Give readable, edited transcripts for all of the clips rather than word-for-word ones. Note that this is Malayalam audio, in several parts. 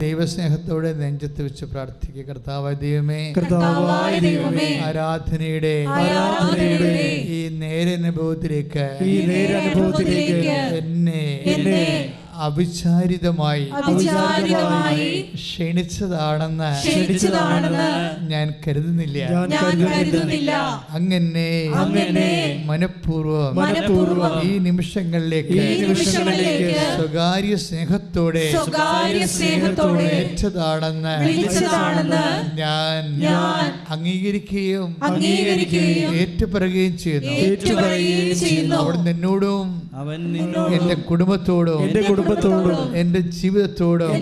ദൈവസ്നേഹത്തോടെ നെഞ്ചത്ത് വെച്ച് പ്രാർത്ഥിക്കുക. കർത്താവായ ദൈവമേ, ആരാധനയുടെ ഈ നേരനുഭവത്തിലേക്ക് എന്നെ അവിചാരിതമായി ക്ഷണിച്ചതാണെന്ന് ഞാൻ കരുതുന്നില്ല. അങ്ങനെ മനഃപൂർവ്വം ഈ നിമിഷങ്ങളിലേക്ക് സ്വകാര്യ സ്നേഹത്തോടെ ക്ഷണിച്ചതാണെന്ന് ഞാൻ അംഗീകരിക്കുകയും ഏറ്റുപറയുകയും ചെയ്യുന്നു. അവിടുന്ന് എന്നോടും എന്റെ കുടുംബത്തോടും എന്റെ ജീവിതത്തോടും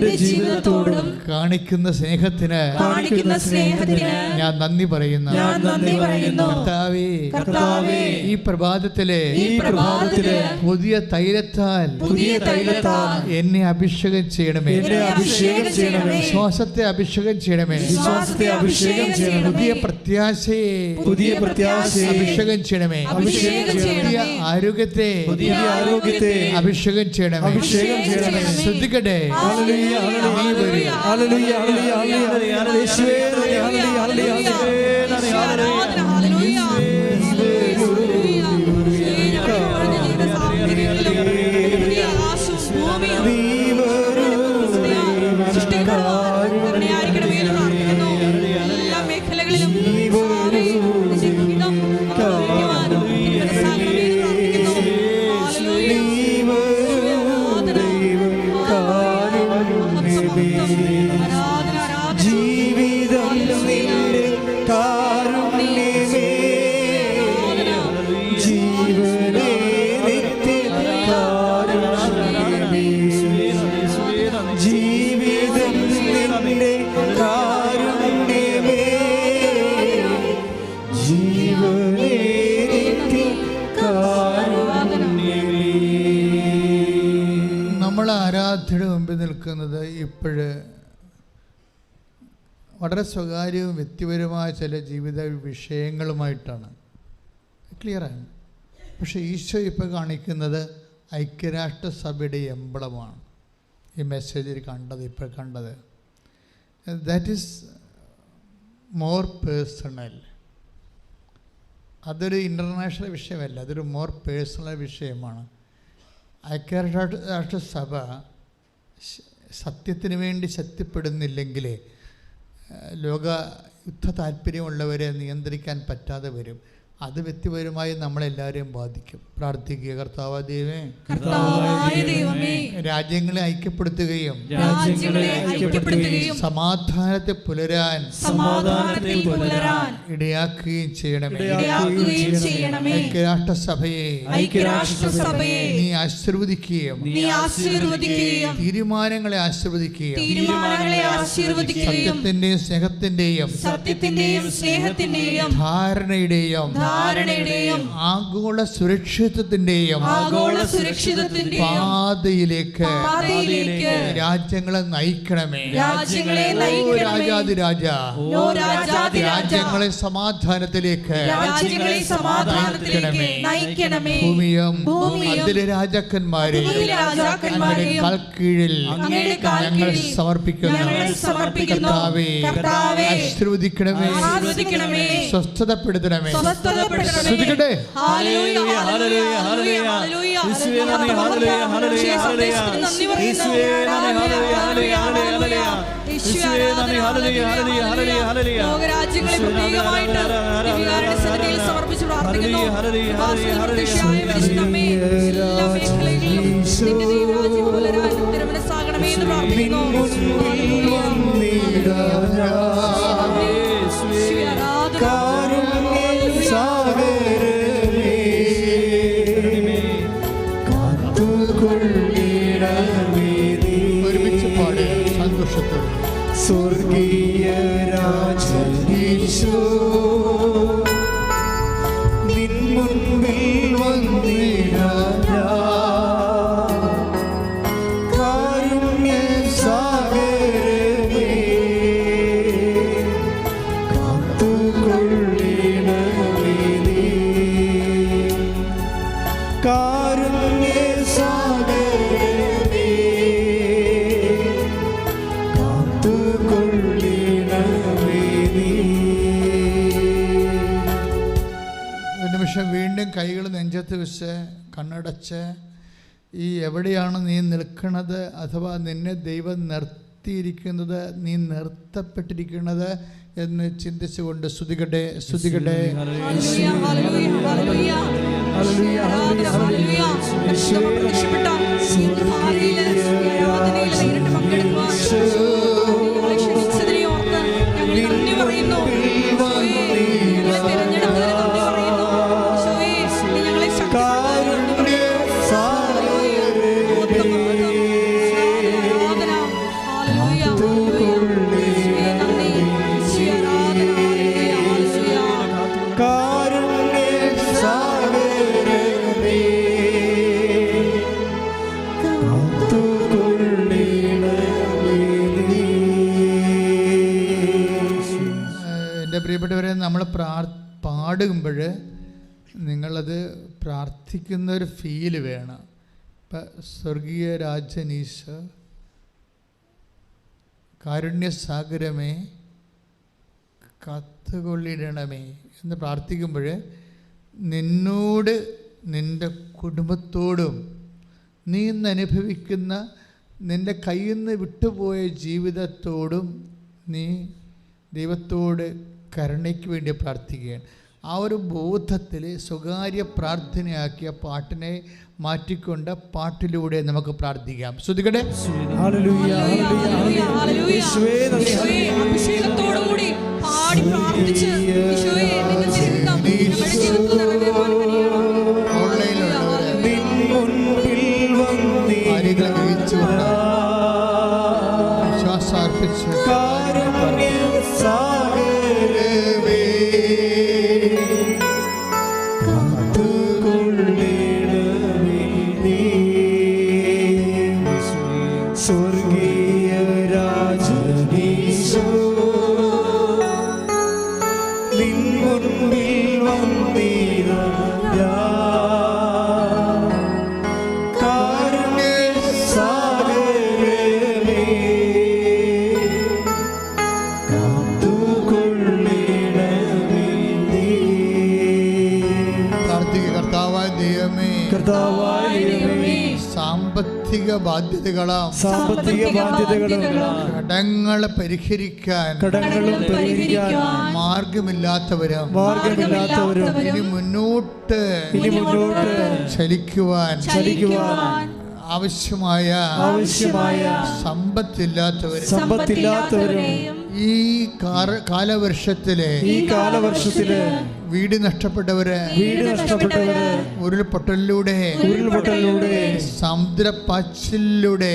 കാണിക്കുന്ന സ്നേഹത്തിന് ഞാൻ നന്ദി പറയുന്നു. കർത്താവേ, ഈ പ്രഭാതത്തിലെ പുതിയ തൈലത്താൽ എന്നെ അഭിഷേകം ചെയ്യണമേ. വിശ്വാസത്തെ അഭിഷേകം ചെയ്യണമേ. പുതിയ പ്രത്യാശയെ അഭിഷേകം ചെയ്യണമേ. പുതിയ ആരോഗ്യത്തെ അഭിഷേകം ചെയ്യണമേ. ശ്രദ്ധിക്കട്ടെ. ആരാധ്യയുടെ മുമ്പിൽ നിൽക്കുന്നത് ഇപ്പോഴ് വളരെ സ്വകാര്യവും വ്യക്തിപരമായ ചില ജീവിത വിഷയങ്ങളുമായിട്ടാണ്. ക്ലിയറാണ്. പക്ഷേ ഈശോ ഇപ്പോൾ കാണിക്കുന്നത് ഐക്യരാഷ്ട്രസഭയുടെ എംബ്ലമാണ്. ഈ മെസ്സേജിൽ ഇപ്പോൾ കണ്ടത് ദാറ്റ് ഈസ് മോർ പേഴ്സണൽ. അതൊരു ഇൻ്റർനാഷണൽ വിഷയമല്ല, അതൊരു മോർ പേഴ്സണൽ വിഷയമാണ്. ഐക്യരാഷ്ട്രസഭ സത്യത്തിന് വേണ്ടി ശക്തിപ്പെടുന്നില്ലെങ്കിൽ ലോക യുദ്ധ താല്പര്യമുള്ളവരെ നിയന്ത്രിക്കാൻ പറ്റാതെ വരും. അത് വ്യക്തിപരമായി നമ്മളെല്ലാവരെയും ബാധിക്കും. പ്രാർത്ഥിക്കുക. കർത്താവായ ദൈവമേ, രാജ്യങ്ങളെ ഐക്യപ്പെടുത്തുകയും സമാധാനത്തെ പുലരാൻ ഇടയാക്കുകയും ചെയ്യണമേ. ഐക്യരാഷ്ട്രസഭയെ നീ ആശീർവദിക്കുകയും തീരുമാനങ്ങളെ ആശീർവദിക്കുകയും സത്യത്തിന്റെയും സ്നേഹത്തിന്റെയും ധാരണയുടെയും ആഗോള സുരക്ഷിതത്വത്തിന്റെയും പാതയിലേക്ക് രാജ്യങ്ങളെ നയിക്കണമേ. രാജാതിരാജ രാജ്യങ്ങളെ സമാധാനത്തിലേക്ക് നയിക്കണമേ. ഭൂമിയും അതിലെ രാജാക്കന്മാരെ കീഴിൽ ഞങ്ങൾ സമർപ്പിക്കുന്നു. കർത്താവേ, ആശീർവദിക്കണമേ, സ്വസ്ഥതപ്പെടുത്തണമേ. ശ്രദ്ധിക്കട്ടെ. ലോകരാജ്യങ്ങളെ പ്രത്യേകമായിട്ട് ദിവ്യകാരുണ്യസന്നിധിയിൽ സമർപ്പിച്ച് പ്രാർത്ഥിക്കുന്നു. തിരുമനസ്സാകണമേ എന്ന് പ്രാർത്ഥിക്കുന്നു. സ്വർഗീയ രാജനീശോ നിൻ മുൻപിൽ വന്നിടാ കാരുണ്യ സാഗരമേ കാത്തുകൊള്ളണമേ നീ കാരുണ്യ സാഗരമേ കാത്തുകൊള്ളിടണമേ നീ. ഒരു നിമിഷം വീണ്ടും കൈകൾ നെഞ്ചത്ത് വെച്ച് കണ്ണടച്ച് ഈ എവിടെയാണ് നീ നിൽക്കുന്നത്, അഥവാ നിന്നെ ദൈവം നിർത്തിയിരിക്കുന്നത്, നീ നിർത്തപ്പെട്ടിരിക്കുന്നത് എന്ന് ചിന്തിച്ചുകൊണ്ട് സ്തുതിക്കട്ടെ, സ്തുതിക്കട്ടെ. പ്രിയപ്പെട്ടവരെ, നമ്മൾ പാടുമ്പോൾ നിങ്ങളത് പ്രാർത്ഥിക്കുന്ന ഒരു ഫീല് വേണം. ഇപ്പം സ്വർഗീയ രാജനീശ കാരുണ്യസാഗരമേ കാത്തുകൊള്ളിടണമേ എന്ന് പ്രാർത്ഥിക്കുമ്പോൾ നിന്നോട്, നിൻ്റെ കുടുംബത്തോടും നീ ഇന്ന് അനുഭവിക്കുന്ന നിൻ്റെ കയ്യിൽ നിന്ന് വിട്ടുപോയ ജീവിതത്തോടും നീ ദൈവത്തോട് കരുണയ്ക്ക് വേണ്ടി പ്രാർത്ഥിക്കുകയാണ്. ആ ഒരു ബോധത്തിൽ സ്വകാര്യ പ്രാർത്ഥനയാക്കിയ പാട്ടിനെ മാറ്റിക്കൊണ്ട് പാട്ടിലൂടെ നമുക്ക് പ്രാർത്ഥിക്കാം. ശ്രുതികടെ അഭിഷേകത്തോടുകൂടി പാടി പ്രാർത്ഥിച്ച് ശ്വാസാർപ്പിച്ച് സ്വർഗീയ രാജനീശോ നിൻ മുൻപിൽ വന്നിതാ കാരുണ്യസാഗരമേ കാത്തുകൊള്ളിടണമേ നീ. പ്രാർത്ഥിക്കുക. കർത്താവായ ദൈവമേ, കർത്താവായ ദൈവമേ, സാമ്പത്തിക ബാധ്യതകളും കടങ്ങളെ പരിഹരിക്കാൻ മാർഗമില്ലാത്തവരും ഇനി മുന്നോട്ട് ചലിക്കുവാൻ ആവശ്യമായ സമ്പത്തില്ലാത്തവരും ഈ കാലവർഷത്തിലെ വീട് നഷ്ടപ്പെട്ടവര് ഉരുൾപൊട്ടലിലൂടെ സമുദ്രപ്പാച്ചിലൂടെ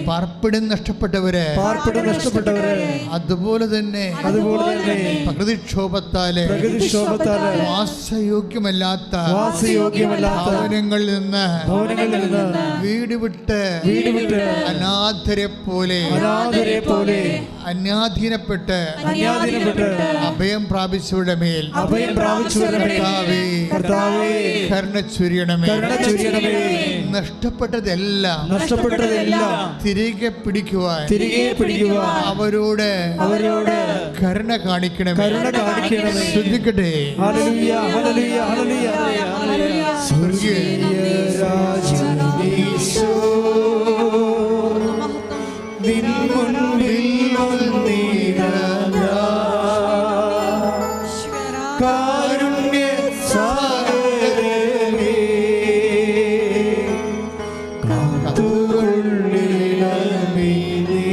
പാർപ്പിടം നഷ്ടപ്പെട്ടവര് അതുപോലെ തന്നെ പ്രകൃതിക്ഷോഭത്താല് വാസയോഗ്യമല്ലാത്ത ഭവനങ്ങളിൽ നിന്ന് വീട് വിട്ട് അനാഥരെ പോലെ അന്യാധീനപ്പെട്ട് അഭയം പ്രാപിച്ചവരുടെ മേൽ കരുണ ചൊരിയണമേ. നഷ്ടപ്പെട്ടതെല്ലാം തിരികെ പിടിക്കുവാൻ അവരോട് കരുണ കാണിക്കണമേ. ശ്രദ്ധിക്കട്ടെ. രാജനീശോ നിൻ മുൻപിൽ വന്നിതാ കാരുണ്യസാഗരമേ കാത്തുകൊള്ളിടണമേ നീ.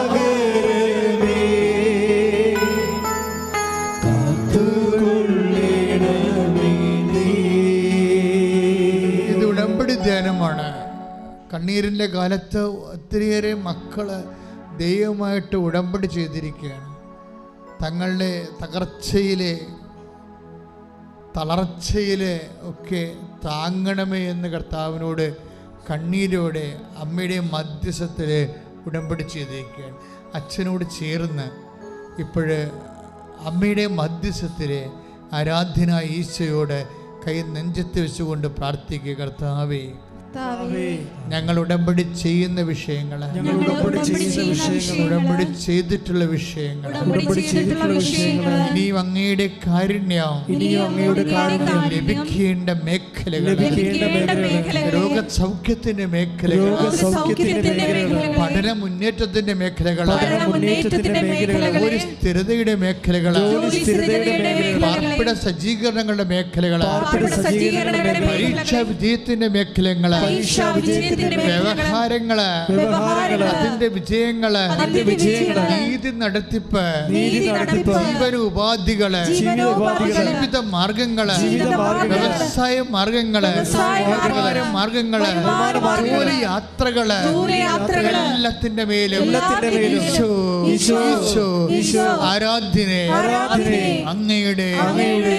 കാരുണ്യസാഗരമേ കാത്തുകൊള്ളിടണമേ നീ. ഇത് ഉടമ്പടി ധ്യാനമാണ്. കണ്ണീരിൻ്റെ കാലത്ത് ഒത്തിരിയേറെ മക്കള് ദൈവമായിട്ട് ഉടമ്പടി ചെയ്തിരിക്കുകയാണ്. തങ്ങളുടെ തകർച്ചയിലെ തളർച്ചയിലെ ഒക്കെ താങ്ങണമേ എന്ന് കർത്താവിനോട് കണ്ണീരോടെ അമ്മയുടെ മധ്യസ്ഥത്തിൽ ഉടമ്പടി ചെയ്തിരിക്കുകയാണ്. അച്ഛനോട് ചേർന്ന് ഇപ്പോഴ് അമ്മയുടെ മധ്യസ്ഥത്തിൽ ആരാധ്യനായ ഈശോയോട് കൈ നെഞ്ചത്ത് വെച്ചുകൊണ്ട് പ്രാർത്ഥിക്കുക. കർത്താവേ, ഞങ്ങൾ ഉടമ്പടി ചെയ്യുന്ന വിഷയങ്ങൾ, ഉടമ്പടി ചെയ്തിട്ടുള്ള വിഷയങ്ങൾ, ഇനിയും അങ്ങയുടെ കാരുണ്യം ലഭിക്കേണ്ട മേഖലകൾ, രോഗസൗഖ്യത്തിന്റെ മേഖലകൾ, പഠന മുന്നേറ്റത്തിന്റെ മേഖലകൾ, ഒരു സ്ഥിരതയുടെ മേഖലകൾ, പാർപ്പിട സജ്ജീകരണങ്ങളുടെ മേഖലകൾ, പരീക്ഷാ വിജയത്തിന്റെ മേഖലകള്, വ്യവഹാരങ്ങള്, അതിന്റെ വിജയങ്ങള്, നീതി നടത്തിപ്പ്, ജീവനോപാധികള്, ജീവിത മാർഗങ്ങള്, വ്യവസായ മാർഗങ്ങള്, വ്യാപാര മാർഗങ്ങള്, ജോലി യാത്രകള്, എല്ലാത്തിന്റെ മേലും ആരാധ്യനെ അങ്ങയുടെ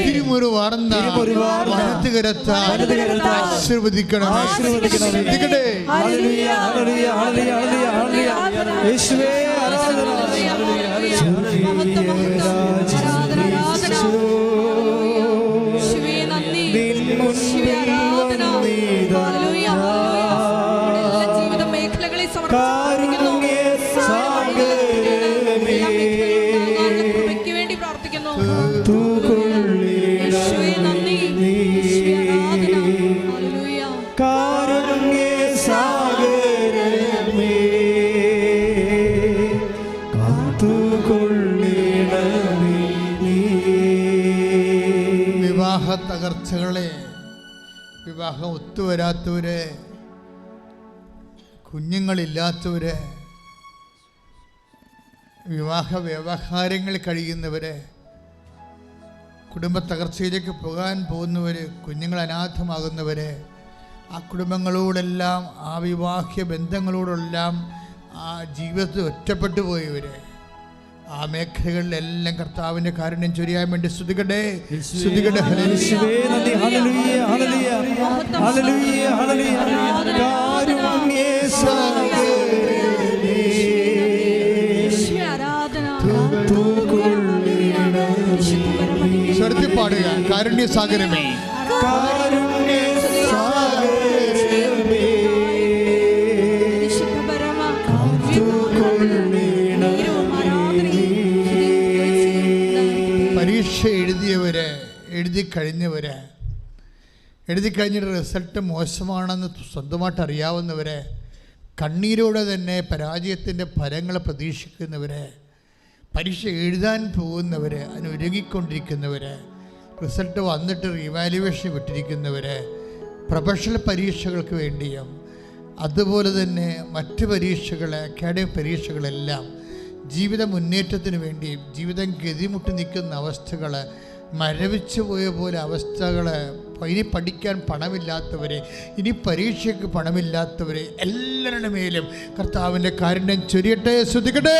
തിരുമുറിവാർന്ന വലതുകരത്താൽ ആശീർവദിക്കണമേ. ജീവിത മേഖലകളെ സമർപ്പിക്കുന്നു, വേണ്ടി പ്രാർത്ഥിക്കുന്നു. വിവാഹ തകർച്ചകളെ, വിവാഹം ഒത്തുവരാത്തവര്, കുഞ്ഞുങ്ങളില്ലാത്തവര്, വിവാഹ വ്യവഹാരങ്ങളിൽ കഴിയുന്നവര്, കുടുംബ തകർച്ചയിലേക്ക് പോകാൻ പോകുന്നവര്, കുഞ്ഞുങ്ങൾ അനാഥമാകുന്നവര്, ആ കുടുംബങ്ങളോടെല്ലാം, ആ വിവാഹ്യ ബന്ധങ്ങളോടെല്ലാം ആ ജീവിതത്തിൽ ഒറ്റപ്പെട്ടു പോയവര്, ആ മേഖലകളിലെല്ലാം കർത്താവിന്റെ കാരുണ്യം ചൊരിയാൻ വേണ്ടി സ്തുതിക്കട്ടെ, സ്തുതിക്കട്ടെ. സ്വരത്തിൽ പാടുക. കാരുണ്യസാഗരമേ, പരീക്ഷ എഴുതിയവര്, എഴുതി കഴിഞ്ഞിട്ട് റിസൾട്ട് മോശമാണെന്ന് സ്വന്തമായിട്ട് അറിയാവുന്നവര്, കണ്ണീരോടെ തന്നെ പരാജയത്തിൻ്റെ ഫലങ്ങൾ പ്രതീക്ഷിക്കുന്നവര്, പരീക്ഷ എഴുതാൻ പോകുന്നവര്, അതിനൊരുങ്ങിക്കൊണ്ടിരിക്കുന്നവര്, റിസൾട്ട് വന്നിട്ട് റീവാലുവേഷൻ വിട്ടിരിക്കുന്നവര്, പ്രൊഫഷണൽ പരീക്ഷകൾക്ക് വേണ്ടിയും അതുപോലെ തന്നെ മറ്റ് പരീക്ഷകൾ, അക്കാഡമിക് പരീക്ഷകളെല്ലാം ജീവിത മുന്നേറ്റത്തിന് വേണ്ടിയും ജീവിതം ഗതിമുട്ടി നിൽക്കുന്ന അവസ്ഥകൾ, മരവിച്ചു പോയ പോലെ അവസ്ഥകൾ, ഇനി പഠിക്കാൻ പണമില്ലാത്തവരെ, ഇനി പരീക്ഷയ്ക്ക് പണമില്ലാത്തവരെ, എല്ലാവരുടെ മേലും കർത്താവിൻ്റെ കാരുണ്യം ചൊരിയട്ടെ. ശ്രദ്ധിക്കട്ടെ.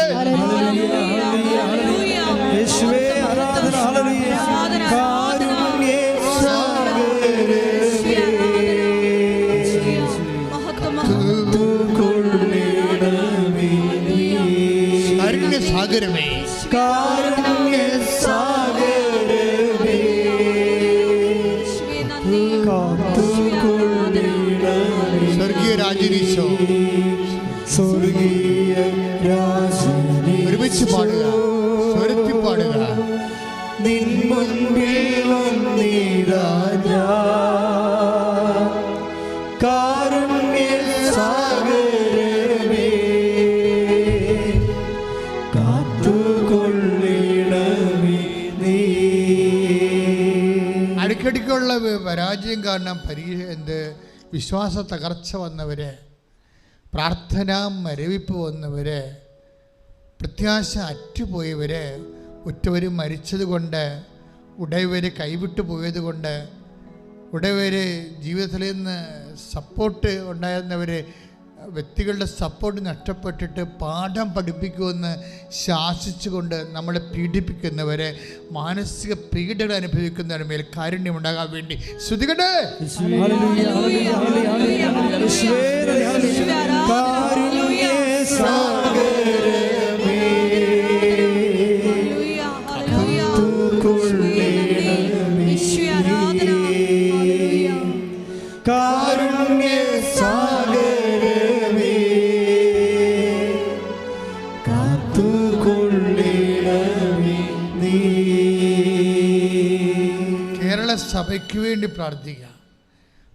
കാരുണ്യസാഗരമേ, സ്വർഗീയ രാജനീശോ, ഒരുമിച്ച് പാടുക, സ്വരത്തിൽ പാടുക. നിൻ മുൻപിൽ വന്നിതാ കാരുണ്യസാഗരമേ, കാത്തുകൊള്ളിടമേ നീ. അടിക്കടിക്കുള്ള പരാജയം കാരണം വിശ്വാസ തകർച്ച വന്നവര്, പ്രാർത്ഥന മരവിപ്പ് വന്നവര്, പ്രത്യാശ അറ്റുപോയവര്, ഉറ്റവര് മരിച്ചത് കൊണ്ട്, ഉടയവര് കൈവിട്ടു പോയത് കൊണ്ട്, ഉടയവര് ജീവിതത്തിൽ നിന്ന് സപ്പോർട്ട് ഉണ്ടായിരുന്നവർ, വ്യക്തികളുടെ സപ്പോർട്ട് നഷ്ടപ്പെട്ടിട്ട് പാഠം പഠിപ്പിക്കുമെന്ന് ശാസിച്ചുകൊണ്ട് നമ്മളെ പീഡിപ്പിക്കുന്നവരെ, മാനസിക പീഡനം അനുഭവിക്കുന്നവരുടെ മേൽ കാരുണ്യമുണ്ടാകാൻ വേണ്ടി സ്തുതിക്കട്ടെ. കാരുണ്യ സഭയ്ക്ക് വേണ്ടി പ്രാർത്ഥിക്കുക.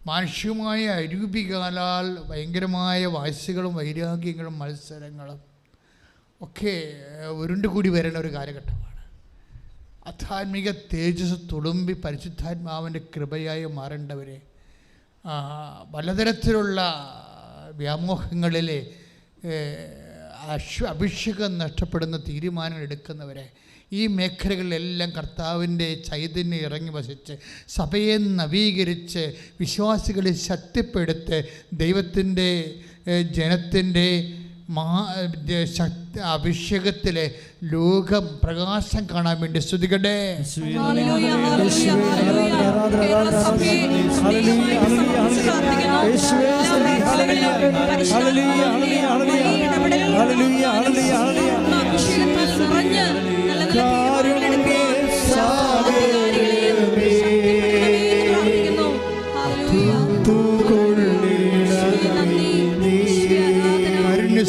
മാനുഷികമായ അരൂപികാലാൽ ഭയങ്കരമായ വാശികളും വൈരാഗ്യങ്ങളും മത്സരങ്ങളും ഒക്കെ ഉരുണ്ടുകൂടി വരുന്ന ഒരു കാലഘട്ടമാണ്. ആധ്യാത്മിക തേജസ് തുളുമ്പി പരിശുദ്ധാത്മാവിൻ്റെ കൃപയായി മാറേണ്ടവരെ, പലതരത്തിലുള്ള വ്യാമോഹങ്ങളിലെ അഭിഷേകം നഷ്ടപ്പെടുന്ന തീരുമാനങ്ങൾ എടുക്കുന്നവരെ, ഈ മേഖലകളിലെല്ലാം കർത്താവിൻ്റെ ചൈതന്യം ഇറങ്ങി വസിച്ച് സഭയെ നവീകരിച്ച് വിശ്വാസികളെ ശക്തിപ്പെടുത്ത് ദൈവത്തിൻ്റെ ജനത്തിൻ്റെ അഭിഷേകത്തിലെ ലോകം പ്രകാശം കാണാൻ വേണ്ടി സ്തുതിക്കട്ടെ.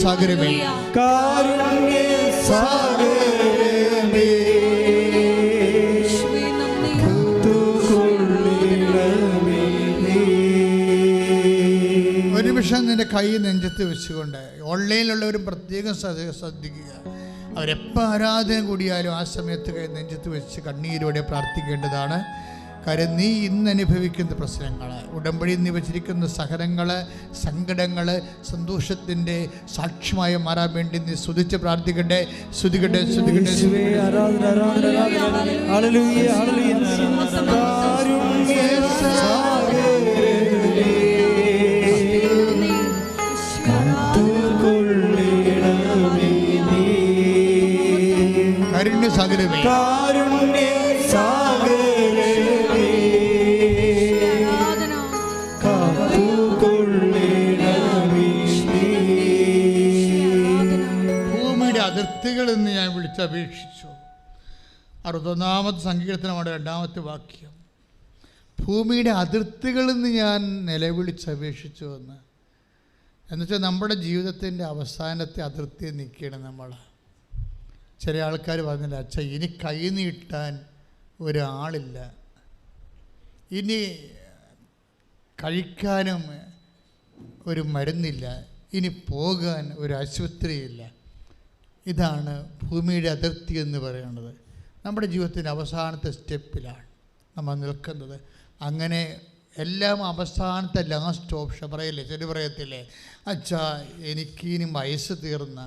സാഗരമേ, കാരുണ്യ സാഗരമേ, ഒരു നിമിഷം നിന്റെ കൈ നെഞ്ചത്ത് വെച്ചുകൊണ്ട് ഓൺലൈനിലുള്ളവരും പ്രത്യേകം ശ്രദ്ധിക്കുക. അവരെപ്പോൾ ആരാധന കൂടിയാലും ആ സമയത്ത് കൈ നെഞ്ചത്ത് വെച്ച് കണ്ണീരോടെ പ്രാർത്ഥിക്കേണ്ടതാണ്. കാര്യം നീ ഇന്ന് അനുഭവിക്കുന്ന പ്രശ്നങ്ങൾ, ഉടമ്പടിയിൽ നീ വച്ചിരിക്കുന്ന സഹനങ്ങൾ, സങ്കടങ്ങൾ സന്തോഷത്തിൻ്റെ സാക്ഷ്യമായി മാറാൻ വേണ്ടി നീ സ്തുതിച്ച് പ്രാർത്ഥിക്കട്ടെ. സ്തുതിക്കട്ടെ, സ്തുതിക്കട്ടെ. കാരുണ്യ സാഗരമേ, കാരുണ്യ സാഗരമേ, അതിർത്തികളെന്ന് ഞാൻ വിളിച്ചപേക്ഷിച്ചു. 61-ാമത്തെ സങ്കീർത്തനമാണ് 2-ാമത്തെ വാക്യം. ഭൂമിയുടെ അതിർത്തികളെന്ന് ഞാൻ നിലവിളിച്ചപേക്ഷിച്ചു എന്നുവെച്ചാൽ നമ്മുടെ ജീവിതത്തിൻ്റെ അവസാനത്തെ അതിർത്തി നിൽക്കുകയാണ് നമ്മൾ. ചില ആൾക്കാർ പറഞ്ഞില്ല, അച്ഛാ ഇനി കൈ നീട്ടാൻ ഒരാളില്ല, ഇനി കഴിക്കാനും ഒരു മരുന്നില്ല, ഇനി പോകാൻ ഒരു ആശുപത്രിയില്ല. ഇതാണ് ഭൂമിയുടെ അതിർത്തി എന്ന് പറയുന്നത്. നമ്മുടെ ജീവിതത്തിൻ്റെ അവസാനത്തെ സ്റ്റെപ്പിലാണ് നമ്മൾ നിൽക്കുന്നത്. അങ്ങനെ എല്ലാം അവസാനത്തെ ലാസ്റ്റ് ഓപ്ഷൻ പറയില്ലേ, ചില പറയത്തില്ലേ, അച്ഛാ എനിക്ക് ഇനി വയസ്സ് തീർന്ന,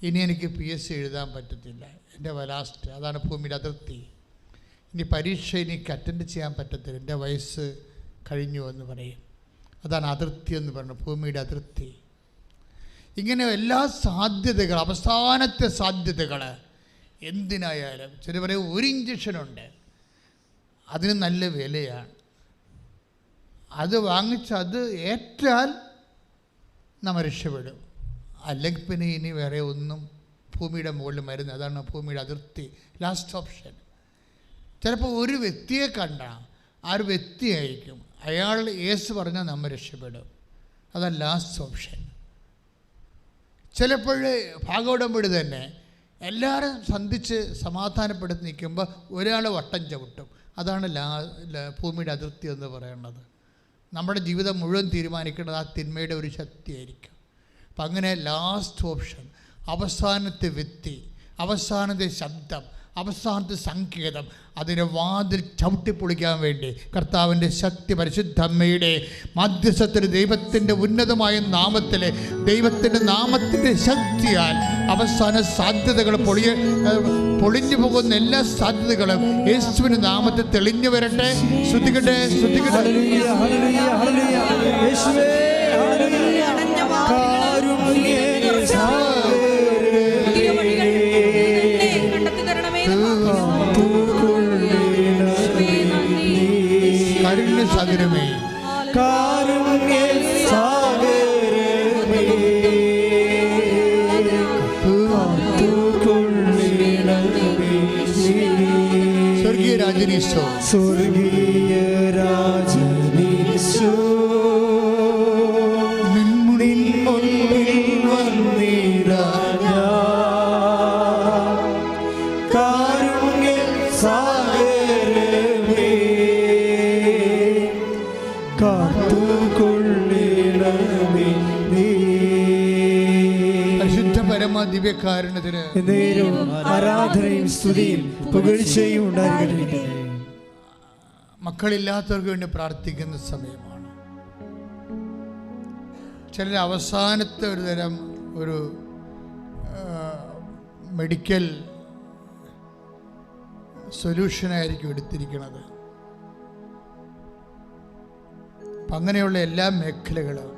ഇനി എനിക്ക് PSC എഴുതാൻ പറ്റത്തില്ല, എൻ്റെ ലാസ്റ്റ്. അതാണ് ഭൂമിയുടെ അതിർത്തി. ഇനി പരീക്ഷ എനിക്ക് അറ്റൻഡ് ചെയ്യാൻ പറ്റത്തില്ല, എൻ്റെ വയസ്സ് കഴിഞ്ഞു എന്ന് പറയും. അതാണ് അതിർത്തി എന്ന് പറയുന്നത്, ഭൂമിയുടെ അതിർത്തി. ഇങ്ങനെ എല്ലാ സാധ്യതകൾ, അവസാനത്തെ സാധ്യതകൾ എന്തിനായാലും, ചില പറയും ഒരു ഇഞ്ചക്ഷനുണ്ട്, അതിന് നല്ല വിലയാണ്, അത് വാങ്ങിച്ച് അത് ഏറ്റാൽ നമ്മൾ രക്ഷപ്പെടും, അല്ലെങ്കിൽ പിന്നെ ഇനി വേറെ ഒന്നും ഭൂമിയുടെ മുകളിൽ മരുന്ന്. അതാണ് ഭൂമിയുടെ അതിർത്തി, ലാസ്റ്റ് ഓപ്ഷൻ. ചിലപ്പോൾ ഒരു വ്യക്തിയെ കണ്ടാൽ ആ ഒരു വ്യക്തിയായിരിക്കും, അയാൾ യേശു പറഞ്ഞാൽ നമ്മൾ രക്ഷപ്പെടും. അതാണ് ലാസ്റ്റ് ഓപ്ഷൻ. ചിലപ്പോൾ ഭാഗോടമ്പടി തന്നെ എല്ലാവരും സന്ധിച്ച് സമാധാനപ്പെടുത്തി നിൽക്കുമ്പോൾ ഒരാൾ വട്ടം ചവിട്ടും. അതാണ് ഭൂമിയുടെ അതിർത്തി എന്ന് പറയുന്നത്. നമ്മുടെ ജീവിതം മുഴുവൻ തീരുമാനിക്കേണ്ടത് ആ തിന്മയുടെ ഒരു ശക്തിയായിരിക്കും. അപ്പം അങ്ങനെ ലാസ്റ്റ് ഓപ്ഷൻ, അവസാനത്തെ വ്യക്തി, അവസാനത്തെ ശബ്ദം, അവസാനത്തെ സങ്കേതം, അതിനെ വാതിൽ ചവിട്ടിപ്പൊളിക്കാൻ വേണ്ടി കർത്താവിൻ്റെ ശക്തി പരിശുദ്ധ അമ്മയുടെ മധ്യസ്ഥത്തിൽ ദൈവത്തിൻ്റെ ഉന്നതമായ നാമത്തിലെ ദൈവത്തിൻ്റെ നാമത്തിൻ്റെ ശക്തിയാൽ അവസാന സാധ്യതകൾ പൊളിഞ്ഞു പോകുന്ന എല്ലാ സാധ്യതകളും യേശുവിൻ്റെ നാമത്തിൽ തെളിഞ്ഞു വരട്ടെ. ശ്രദ്ധിക്കട്ടെ, ശ്രദ്ധിക്കട്ടെ. കാരുണ്യ സാഗരമേ, കാരുണ്യ സാഗരമേ, സ്വർഗീയ രാജനീശോ, സ്വർഗീയ രാജനീശോ, നിൻ മുൻപിൽ വന്നിടാ ഞാൻ, കാരുണ്യ സാഗരമേ, ദിവ്യകാരുണ്യത്തിന് നേരവും ആരാധനയും സ്തുതിയും പുകഴ്ചയും ഉണ്ടായിരിക്കട്ടെ. മക്കളില്ലാത്തവർക്ക് വേണ്ടി പ്രാർത്ഥിക്കുന്ന സമയമാണ്. ചിലർ അവസാനത്തെ ഒരു തരം ഒരു മെഡിക്കൽ സൊല്യൂഷനായിരിക്കും എടുത്തിരിക്കുന്നത്. അപ്പം അങ്ങനെയുള്ള എല്ലാ മേഖലകളും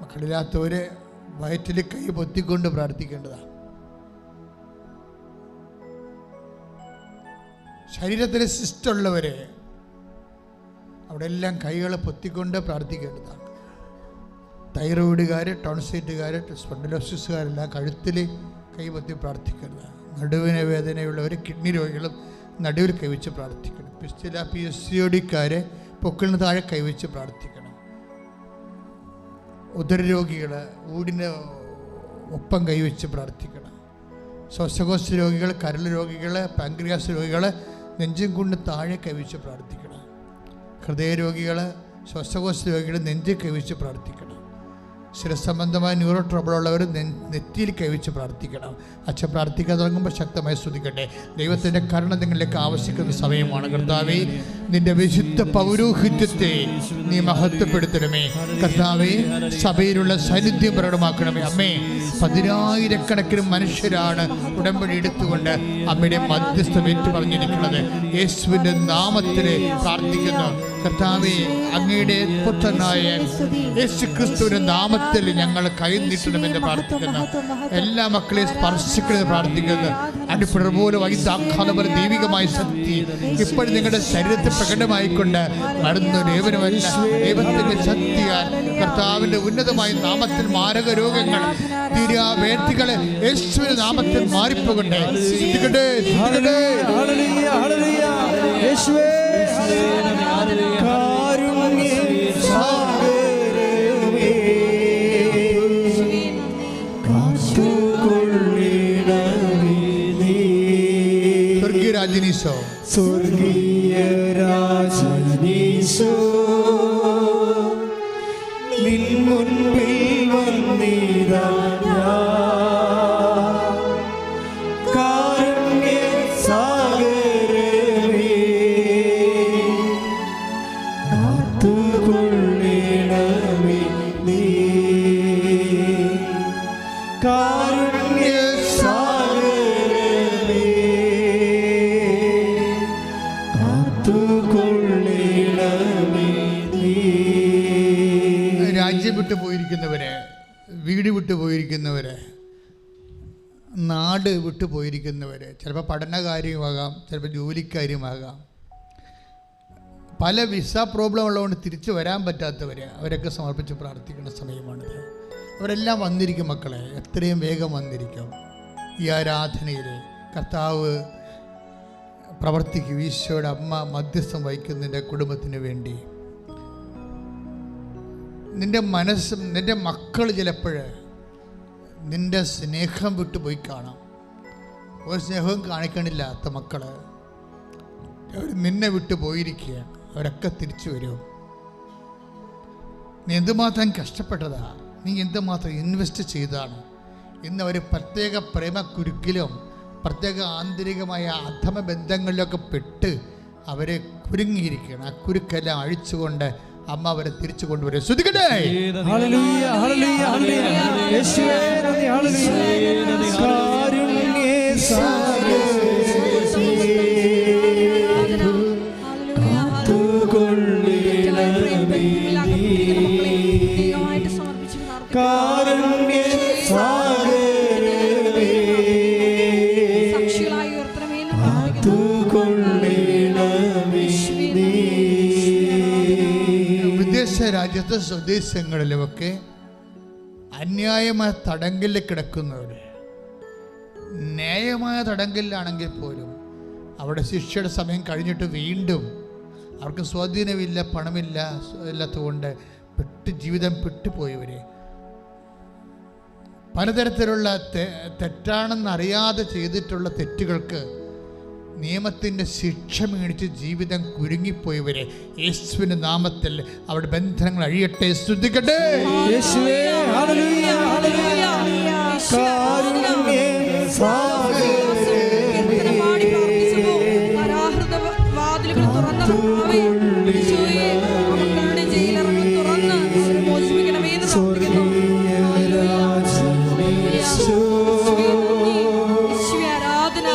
മക്കളില്ലാത്തവരെ വയറ്റിൽ കൈ പൊത്തിക്കൊണ്ട് പ്രാർത്ഥിക്കേണ്ടതാണ്. ശരീരത്തിലെ സിസ്റ്റുള്ളവരെ അവിടെ എല്ലാം കൈകൾ പൊത്തിക്കൊണ്ട് പ്രാർത്ഥിക്കേണ്ടതാണ്. തൈറോയിഡുകാർ, ടോൺസൈറ്റുകാർ, സ്പോണ്ടിലോസിസുകാരെല്ലാം കഴുത്തിൽ കൈ പൊത്തി പ്രാർത്ഥിക്കേണ്ടതാണ്. നടുവിന് വേദനയുള്ളവർ, കിഡ്നി രോഗികളും നടുവിൽ കൈവച്ച് പ്രാർത്ഥിക്കണം. PCODക്കാരെ പൊക്കിളിന് താഴെ കൈവച്ച് പ്രാർത്ഥിക്കണം. ഉദരരോഗികൾ ഊടിന് ഒപ്പം കൈവച്ച് പ്രാർത്ഥിക്കണം. ശ്വാസകോശ രോഗികൾ, കരൾ രോഗികൾ, പാൻക്രിയാസ് രോഗികൾ നെഞ്ചും കൊണ്ട് താഴെ കൈവച്ച് പ്രാർത്ഥിക്കണം. ഹൃദയരോഗികൾ, ശ്വാസകോശ രോഗികൾ നെഞ്ചിൽ കൈവച്ച് പ്രാർത്ഥിക്കണം. ശിരസംബന്ധമായ ന്യൂറോ ട്രബിളുള്ളവർ നെറ്റിയിൽ കൈവച്ച് പ്രാർത്ഥിക്കണം. അച്ഛൻ പ്രാർത്ഥിക്കാൻ തുടങ്ങുമ്പോൾ ശക്തമായി സ്തുതിക്കട്ടെ. ദൈവത്തിൻ്റെ കരുണ നിങ്ങളിലേക്ക് ആവശ്യിക്കുന്ന സമയമാണ്. കർത്താവേ, നിന്റെ വിശുദ്ധ പൗരോഹിത്യത്തെ നീ മഹത്വപ്പെടുത്തണമേ. കർത്താവേ, സഭയിലുള്ള സാന്നിധ്യം പ്രകടമാക്കണമേ. അമ്മേ, 10,000-കണക്കിന് മനുഷ്യരാണ് ഉടമ്പടി എടുത്തുകൊണ്ട് അമ്മയുടെ മധ്യസ്ഥം ഏറ്റു പറഞ്ഞിരിക്കുന്നത്. യേശുവിൻ്റെ നാമത്തിൽ പ്രാർത്ഥിക്കുന്നു. കർത്താവേ, അങ്ങയുടെ പുത്രനായ യേശു ക്രിസ്തുവിൻ്റെ നാമത്തിൽ ഞങ്ങൾ കൈ നീട്ടണമെന്ന് പ്രാർത്ഥിക്കുന്നു. എല്ലാ മക്കളെയും സ്പർശിക്കണമെന്ന് പ്രാർത്ഥിക്കുന്നു. അടിപ്പിടർ പോലെ വൈദ്യാഘാതപര ദൈവികമായ ശക്തി ഇപ്പോഴും നിങ്ങളുടെ ശരീരത്തിൽ പ്രകടമായിക്കൊണ്ട് മരുന്ന് ലേവനമല്ല, ദൈവത്തിൻ്റെ ശക്തിയാൽ കർത്താവിൻ്റെ ഉന്നതമായ നാമത്തിൽ മാരക രോഗങ്ങൾ, തീരാവേദികളെ യേശുവിന്റെ നാമത്തിൽ മാറിപ്പോകട്ടെ. സ്വർഗീയരാജനീശോ, സ്വർഗീയരാജനീശോ, നിൻ മുൻപിൽ വന്നിതാ രാജ്യം വിട്ടു പോയിരിക്കുന്നവരെ, വീട് വിട്ടു പോയിരിക്കുന്നവരെ, നാട് വിട്ടു പോയിരിക്കുന്നവരെ, ചിലപ്പോൾ പഠനകാര്യമാകാം, ചിലപ്പോൾ ജോലിക്കാര്യമാകാം, പല വിസ പ്രോബ്ലം ഉള്ളതുകൊണ്ട് തിരിച്ചു വരാൻ പറ്റാത്തവരെ, അവരൊക്കെ സമർപ്പിച്ച് പ്രാർത്ഥിക്കുന്ന സമയമാണിത്. അവരെല്ലാം വന്നിരിക്കും മക്കളെ, എത്രയും വേഗം വന്നിരിക്കും. ഈ ആരാധനയിൽ കർത്താവ് പ്രവർത്തിക്കും. ഈശോയുടെ അമ്മ മധ്യസ്ഥം വഹിക്കുന്നതിൻ്റെ കുടുംബത്തിന് വേണ്ടി. നിൻ്റെ മനസ്സും നിൻ്റെ മക്കൾ ചിലപ്പോൾ നിൻ്റെ സ്നേഹം വിട്ടുപോയി കാണാം. ഒരു സ്നേഹവും കാണിക്കണില്ലാത്ത മക്കൾ അവർ നിന്നെ വിട്ടു പോയിരിക്കുകയാണ്. അവരൊക്കെ തിരിച്ചു വരും. നീ എന്തുമാത്രം കഷ്ടപ്പെട്ടതാ, നീ എന്തുമാത്രം ഇൻവെസ്റ്റ് ചെയ്താണ്. ഇന്ന് അവർ പ്രത്യേക പ്രേമക്കുരുക്കിലും പ്രത്യേക ആന്തരികമായ അധമ ബന്ധങ്ങളിലൊക്കെ പെട്ട് അവരെ കുരുങ്ങിയിരിക്കുകയാണ്. ആ കുരുക്കെല്ലാം അഴിച്ചുകൊണ്ട് അമ്മ അവരെ തിരിച്ചു കൊണ്ടുവരും. ശ്രദ്ധിക്കട്ടെ. ഹല്ലേലൂയ, ഹല്ലേലൂയ, ഹല്ലേലൂയ. യേശുവേ നന്ദി, ഹല്ലേലൂയ. കാരുണ്യേ സാഗരേ കാരുണ്യ സാഗരേ സാക്ഷികളായി ഉയർത്തണമേ. വിദേശ രാജ്യത്തെ സ്വദേശങ്ങളിലുമൊക്കെ അന്യായമായ തടങ്കലിൽ കിടക്കുന്നവർ, ന്യായമായ തടങ്കലിലാണെങ്കിൽ പോലും അവിടെ ശിക്ഷയുടെ സമയം കഴിഞ്ഞിട്ട് വീണ്ടും അവർക്ക് സ്വാധീനമില്ല, പണമില്ല, ഇല്ലാത്തതുകൊണ്ട് ജീവിതം പെട്ടുപോയവരെ, പലതരത്തിലുള്ള തെറ്റാണെന്നറിയാതെ ചെയ്തിട്ടുള്ള തെറ്റുകൾക്ക് നിയമത്തിൻ്റെ ശിക്ഷ മേടിച്ച് ജീവിതം കുരുങ്ങിപ്പോയവരെ യേശുവിൻ്റെ നാമത്തിൽ അവരുടെ ബന്ധനങ്ങൾ അഴിയട്ടെ. ശ്രദ്ധിക്കട്ടെ. യേശുവേ ഹല്ലേലൂയ, ഹല്ലേലൂയ. കാരുണ്യ സാഗരമേ പാടി പ്രാർത്ഥിച്ചപ്പോൾ പരാഹൃത വാതിലുകൾ തുറന്ന കർത്താവേ, ഈശോയെ, മക്കളുടെ ജയിലറകൾ തുറന്ന് അവരെ മോചിപ്പിക്കണമേ എന്ന് പ്രാർത്ഥിക്കുന്നു. ഈശോയെ ആരാധന.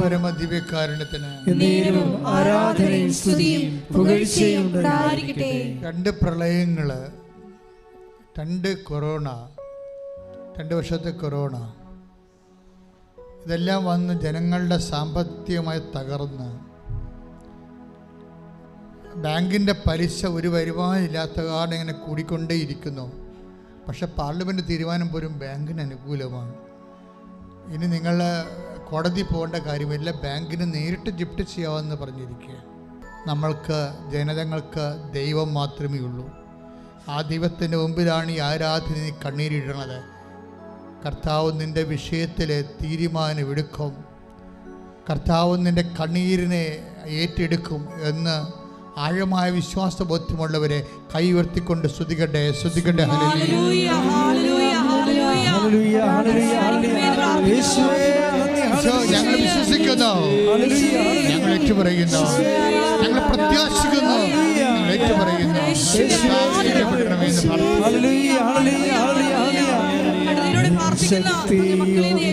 പരമദിവ്യകാരുണ്യത്തിന് ആരാധനയും സ്തുതിയും പുകഴ്ചയും ഉണ്ടായിരിക്കട്ടെ. 2 പ്രളയങ്ങള്, 2 കൊറോണ, 2 വർഷത്തെ കൊറോണ, ഇതെല്ലാം വന്ന് ജനങ്ങളുടെ സാമ്പത്തികമായി തകർന്ന് ബാങ്കിൻ്റെ പലിശ ഒരു വരുമാനം ഇല്ലാത്ത കാരണം ഇങ്ങനെ കൂടിക്കൊണ്ടേയിരിക്കുന്നു. പക്ഷെ പാർലമെൻറ്റ് തീരുമാനം പോലും ബാങ്കിന് അനുകൂലമാണ്. ഇനി നിങ്ങൾ കോടതി പോകേണ്ട കാര്യമില്ല, ബാങ്കിന് നേരിട്ട് ജിപ്റ്റ് ചെയ്യാമെന്ന് പറഞ്ഞിരിക്കുക. നമ്മൾക്ക് ജനതങ്ങൾക്ക് ദൈവം മാത്രമേ ഉള്ളൂ. ആ ദൈവത്തിൻ്റെ മുമ്പിലാണ് ഈ ആരാധന കണ്ണീരിടണത്. കർത്താവ് നിൻ്റെ വിഷയത്തിൽ തീരുമാനമെടുക്കും, കർത്താവ് നിൻ്റെ കണ്ണീരിനെ ഏറ്റെടുക്കും എന്ന് ആഴമായ വിശ്വാസ ബോധ്യമുള്ളവരെ കൈ ഉയർത്തിക്കൊണ്ട് സ്തുതിക്കട്ടെ, സ്തുതിക്കട്ടെ. ഹല്ലേലൂയ, ഹല്ലേലൂയ, ഹല്ലേലൂയ. ഞങ്ങൾ വിശ്വസിക്കുന്നു, ഞങ്ങൾ ഏറ്റുപറയുന്നു, ഞങ്ങൾ പ്രത്യാശിക്കുന്നു, ഞങ്ങൾ ഏറ്റുപറയുന്നു.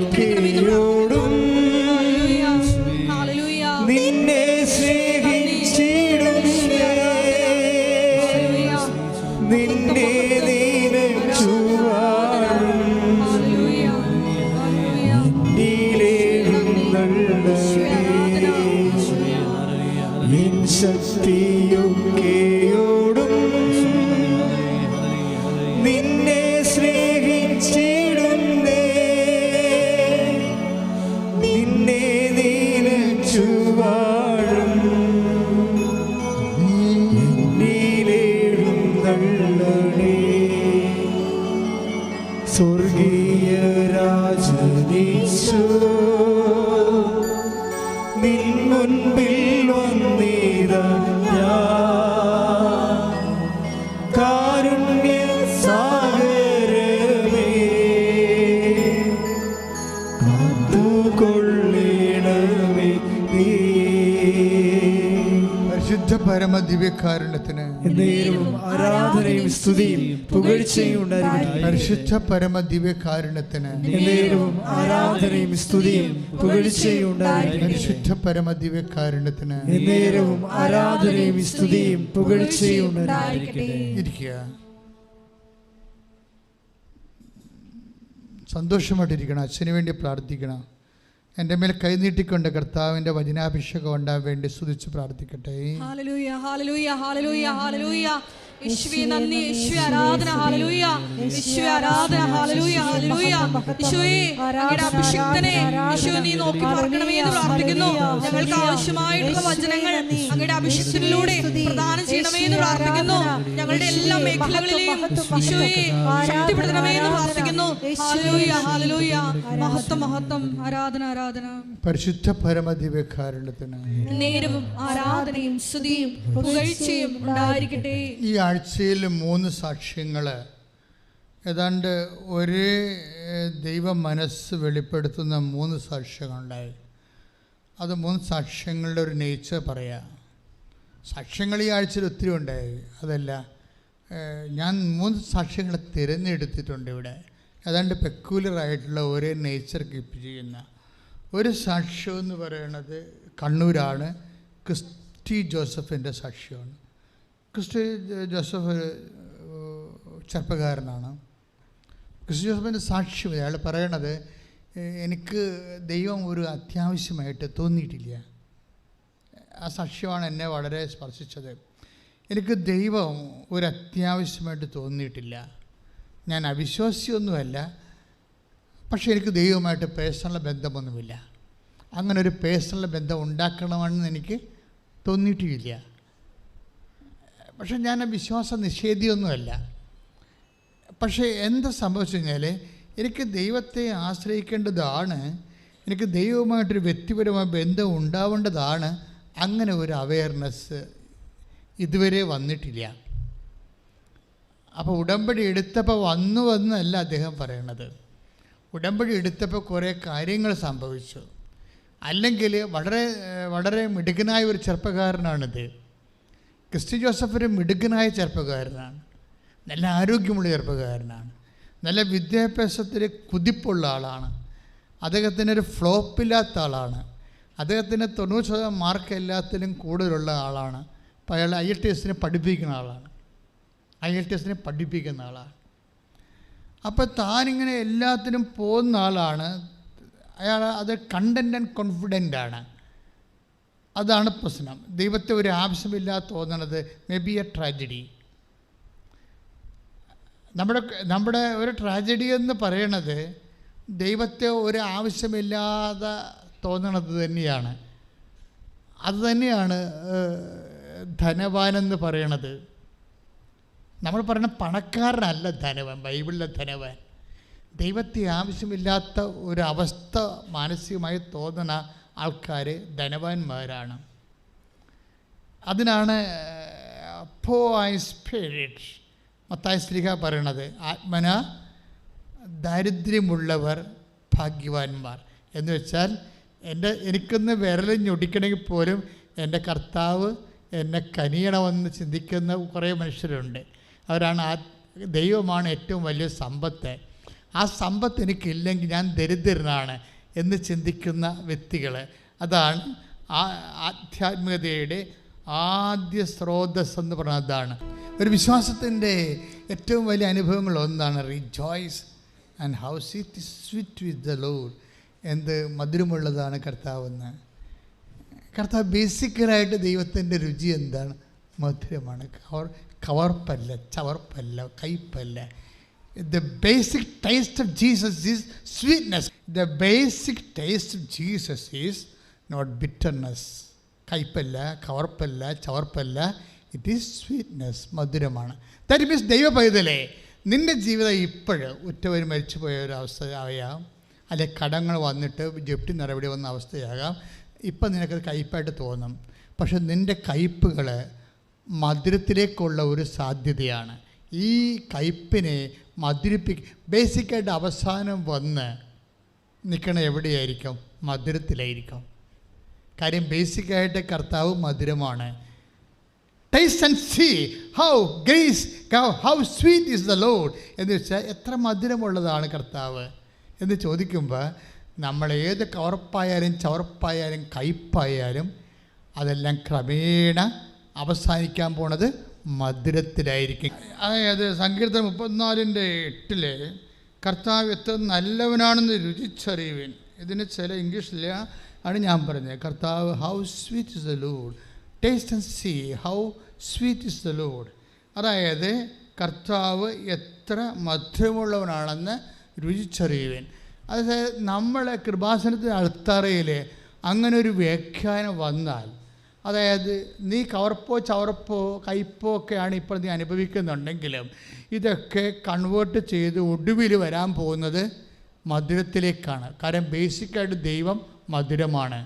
ശക്തിയൊക്കെയോടും നിന്നെ സ്നേഹിച്ചിടും, നിന്നെ ശക്തിയൊക്കെയോടും നിന്നെ സ്നേഹിച്ചിടുന്നേ, നിന്നെ നീനച്ചു വാഴും, എന്നിലെഴുന്നള്ളണേ സ്വർഗീയ രാജനീശോ, നിൻ മുൻപിൽ വന്നിതാ കാരുണ്യ സാഗരമേ, കാത്തുകൊള്ളണമേ നീ. പരിശുദ്ധ പരമ ദിവ്യകാരുണ്യത്തിന് എന്നേരവും ആരാധനയും സ്തുതിയും പുകഴ്ചയും ഉണ്ടായിരിക്കട്ടെ. പരിശുദ്ധ പരമ ദിവ്യകാരുണ്യത്തിന് എന്നേരവും ആരാധനയും സ്തുതിയും പുകഴ്ചയും ഉണ്ടായിരിക്കട്ടെ. പരിശുദ്ധ പരമ ദിവ്യകാരുണ്യത്തിന് എന്നേരവും ആരാധനയും സ്തുതിയും പുകഴ്ചയും ഉണ്ടായിരിക്കട്ടെ. ഇരിക്കുക, സന്തോഷമായിട്ടിരിക്കണം. അച്ഛന് വേണ്ടി പ്രാർത്ഥിക്കണം. എൻ്റെ മേൽ കൈനീട്ടിക്കൊണ്ട് കർത്താവിൻ്റെ വചനാഭിഷേകം ഉണ്ടാകാൻ വേണ്ടി സ്തുതിച്ച് പ്രാർത്ഥിക്കട്ടെ. ഹല്ലേലൂയ, ഹല്ലേലൂയ, ഹല്ലേലൂയ, ഹല്ലേലൂയ. യേശുവേ നന്ദി, യേശുവേ ആരാധന. ഹല്ലേലൂയ, യേശുവേ ആരാധന. ഹല്ലേലൂയ, ഹല്ലേലൂയ. യേശുവേ അങ്ങയുടെ അഭിഷിക്തനെ യേശുവേ നീ നോക്കി പാർക്കണമേ എന്ന് പ്രാർത്ഥിക്കുന്നു. ഞങ്ങൾക്ക് ആവശ്യമായിട്ടുള്ള വചനങ്ങൾ അങ്ങയുടെ അഭിഷിക്തനിലൂടെ പ്രദാനം ചെയ്യണമേ എന്ന് പ്രാർത്ഥിക്കുന്നു. ഞങ്ങളുടെ എല്ലാ മേഖലകളിലെയും യേശുവേ ശക്തിപ്പെടുത്തണമേ എന്ന് പ്രാർത്ഥിക്കുന്നു. Hallelujah, hallelujah. മഹത്വം, മഹത്വം. ആരാധന, ആരാധന. പരിശുദ്ധ പരമ ദിവ്യകാരുണ്യത്തിന് നേരവും ആരാധനയും സ്തുതിയും പുകഴ്ചയും ഉണ്ടായിരിക്കട്ടെ. ഈ ആഴ്ചയിൽ 3 സാക്ഷ്യങ്ങൾ ഏതാണ്ട് ഒരേ ദൈവ മനസ്സ് വെളിപ്പെടുത്തുന്ന 3 സാക്ഷ്യങ്ങളുണ്ടായി. അത് 3 സാക്ഷ്യങ്ങളുടെ ഒരു നേച്ചർ പറയാം. സാക്ഷ്യങ്ങൾ ഈ ആഴ്ചയിൽ ഒത്തിരി ഉണ്ടായി. അതല്ല, ഞാൻ 3 സാക്ഷ്യങ്ങളെ തിരഞ്ഞെടുത്തിട്ടുണ്ട് ഇവിടെ. ഏതാണ്ട് പെക്യുലറായിട്ടുള്ള ഒരേ നേച്ചർ കീപ്പ് ചെയ്യുന്ന ഒരു സാക്ഷ്യം എന്ന് പറയുന്നത് കണ്ണൂരാണ്. ക്രിസ്റ്റി ജോസഫിൻ്റെ സാക്ഷ്യമാണ്. ക്രിസ്റ്റി ജോസഫ് ചെറുപ്പക്കാരനാണ്. ക്രിസ്റ്റി ജോസഫിൻ്റെ സാക്ഷ്യം അയാൾ പറയണത്, എനിക്ക് ദൈവം ഒരു അത്യാവശ്യമായിട്ട് തോന്നിയിട്ടില്ല. ആ സാക്ഷ്യമാണ് എന്നെ വളരെ സ്പർശിച്ചത്. എനിക്ക് ദൈവം ഒരു അത്യാവശ്യമായിട്ട് തോന്നിയിട്ടില്ല. ഞാൻ അവിശ്വാസിയൊന്നുമല്ല, പക്ഷേ എനിക്ക് ദൈവമായിട്ട് പേഴ്സണൽ ബന്ധമൊന്നുമില്ല. അങ്ങനെ ഒരു പേഴ്സണൽ ബന്ധം ഉണ്ടാക്കണമെന്ന് എനിക്ക് തോന്നിയിട്ടുമില്ല. പക്ഷെ ഞാൻ വിശ്വാസ നിഷേധിയൊന്നുമല്ല. പക്ഷേ എന്താ സംഭവിച്ചു കഴിഞ്ഞാൽ എനിക്ക് ദൈവത്തെ ആശ്രയിക്കേണ്ടതാണ്, എനിക്ക് ദൈവവുമായിട്ടൊരു വ്യക്തിപരമായ ബന്ധം ഉണ്ടാവേണ്ടതാണ്. അങ്ങനെ ഒരു അവയർനെസ് ഇതുവരെ വന്നിട്ടില്ല. അപ്പോൾ ഉടമ്പടി എടുത്തപ്പോൾ വന്നല്ല അദ്ദേഹം പറയണത്. ഉടമ്പടി എടുത്തപ്പോൾ കുറേ കാര്യങ്ങൾ സംഭവിച്ചു. അല്ലെങ്കിൽ വളരെ വളരെ മിടുക്കനായ ഒരു ചെറുപ്പക്കാരനാണിത്. ക്രിസ്റ്റി ജോസഫ് ഒരു മിടുക്കനായ ചെറുപ്പക്കാരനാണ്, നല്ല ആരോഗ്യമുള്ള ചെറുപ്പക്കാരനാണ്, നല്ല വിദ്യാഭ്യാസത്തിൽ കുതിപ്പുള്ള ആളാണ്, അദ്ദേഹത്തിനൊരു ഫ്ലോപ്പില്ലാത്ത ആളാണ്, അദ്ദേഹത്തിന് 90% മാർക്ക് എല്ലാത്തിലും കൂടുതലുള്ള ആളാണ്. അപ്പോൾ അയാൾ IELTS പഠിപ്പിക്കുന്ന ആളാണ്. അപ്പോൾ താനിങ്ങനെ എല്ലാത്തിനും പോകുന്ന ആളാണ്. അയാൾ അത് കണ്ടൻ്റ് ആൻഡ് കോൺഫിഡൻ്റ് ആണ്. അതാണ് പ്രശ്നം. ദൈവത്തെ ഒരു ആവശ്യമില്ലാതെ തോന്നണത് മേ ബി എ ട്രാജഡി. നമ്മുടെ ഒരു ട്രാജഡി എന്ന് പറയണത് ദൈവത്തെ ഒരു ആവശ്യമില്ലാതെ തോന്നണത് തന്നെയാണ്. അതുതന്നെയാണ് ധനവാനെന്ന് പറയണത്. നമ്മൾ പറയുന്ന പണക്കാരനല്ല ധനവാൻ, ബൈബിളിലെ ധനവാൻ. ദൈവത്തെ ആവശ്യമില്ലാത്ത ഒരവസ്ഥ മാനസികമായി തോന്നുന്ന ആൾക്കാർ ധനവാന്മാരാണ്. അതിനാണ് പോർ സ്പിരിറ്റ് മത്തായി ശ്ലീഹ പറയണത്, ആത്മന ദാരിദ്ര്യമുള്ളവർ ഭാഗ്യവാന്മാർ എന്ന് വെച്ചാൽ എനിക്കൊന്ന് വിരൽ ഞൊടിക്കണമെങ്കിൽ പോലും എൻ്റെ കർത്താവ് എന്നെ കനിയണമെന്ന് ചിന്തിക്കുന്ന കുറേ മനുഷ്യരുണ്ട്. അവരാണ് ദൈവമാണ് ഏറ്റവും വലിയ സമ്പത്ത്. ആ സമ്പത്ത് എനിക്കില്ലെങ്കിൽ ഞാൻ ദരിദ്രനാണ് എന്ന് ചിന്തിക്കുന്ന വ്യക്തികൾ. അതാണ് ആധ്യാത്മികതയുടെ ആദ്യ സ്രോതസ് എന്ന് പറഞ്ഞാൽ അതാണ്. ഒരു വിശ്വാസത്തിൻ്റെ ഏറ്റവും വലിയ അനുഭവങ്ങളൊന്നാണ് rejoice and house it sweet with the lord. എന്ത് മധുരമുള്ളതാണ് കർത്താവെന്ന്. കർത്താവ് ബേസിക്കലായിട്ട് ദൈവത്തിൻ്റെ രുചി എന്താണ്? മധുരമാണ്. കവർപ്പല്ല, ചവർപ്പല്ല, കയ്പല്ല. The basic taste of Jesus is sweetness. The basic taste of Jesus is not bitterness. കയ്പല്ല, കവർപ്പല്ല, ചവർപ്പല്ല. ഇറ്റ് ഈസ് സ്വീറ്റ്നെസ്, മധുരമാണ്. ദാറ്റ് മീൻസ് ദൈവ പൈതലേ, നിൻ്റെ ജീവിതം ഇപ്പോഴും ഉറ്റവർ മരിച്ചു പോയ ഒരു അവസ്ഥയാകാം, അല്ലെങ്കിൽ കടങ്ങൾ വന്നിട്ട് ജപ്തി നടപടി വന്ന അവസ്ഥയാകാം. ഇപ്പം നിനക്കത് കയ്പായിട്ട് തോന്നും. പക്ഷെ നിൻ്റെ കയ്പുകൾ മധുരത്തിലേക്കുള്ള ഒരു സാധ്യതയാണ്. ഈ കയ്പിനെ ബേസിക്കായിട്ട് അവസാനം വന്ന് നിൽക്കണ എവിടെയായിരിക്കും? മധുരത്തിലായിരിക്കും. കാര്യം ബേസിക്കായിട്ട് കർത്താവ് മധുരമാണ്. Taste and see how sweet is the lord എന്ന് വെച്ചാൽ എത്ര മധുരമുള്ളതാണ് കർത്താവ് എന്ന് ചോദിക്കുമ്പോൾ നമ്മൾ ഏത് കവർപ്പായാലും ചവർപ്പായാലും കയ്പായാലും അതെല്ലാം ക്രമേണ അവസാനിക്കാൻ പോണത് മധുരത്തിലായിരിക്കും. അതായത് സങ്കീർത്തനം 34:8 കർത്താവ് എത്ര നല്ലവനാണെന്ന് രുചിച്ചറിയുവിൻ. ഇതിന് ചില ഇംഗ്ലീഷിൽ ആണ് ഞാൻ പറഞ്ഞത്. കർത്താവ് how sweet is the lord, taste and see how sweet is the lord. അതായത് കർത്താവ് എത്ര മധുരമുള്ളവനാണെന്ന് രുചിച്ചറിയുവിൻ. അതായത് നമ്മളെ കൃപാസനത്തിന് അൾത്താരയിൽ അങ്ങനെ ഒരു വ്യാഖ്യാനം വന്നാൽ, അതായത് നീ കവർപ്പോ ചവർപ്പോ കയ്പോ ഒക്കെയാണ് ഇപ്പോൾ നീ അനുഭവിക്കുന്നുണ്ടെങ്കിലും ഇതൊക്കെ കൺവേർട്ട് ചെയ്ത് ഒടുവിൽ വരാൻ പോകുന്നത് മധുരത്തിലേക്കാണ്. കാരണം ബേസിക്കായിട്ട് ദൈവം മധുരമാണ്.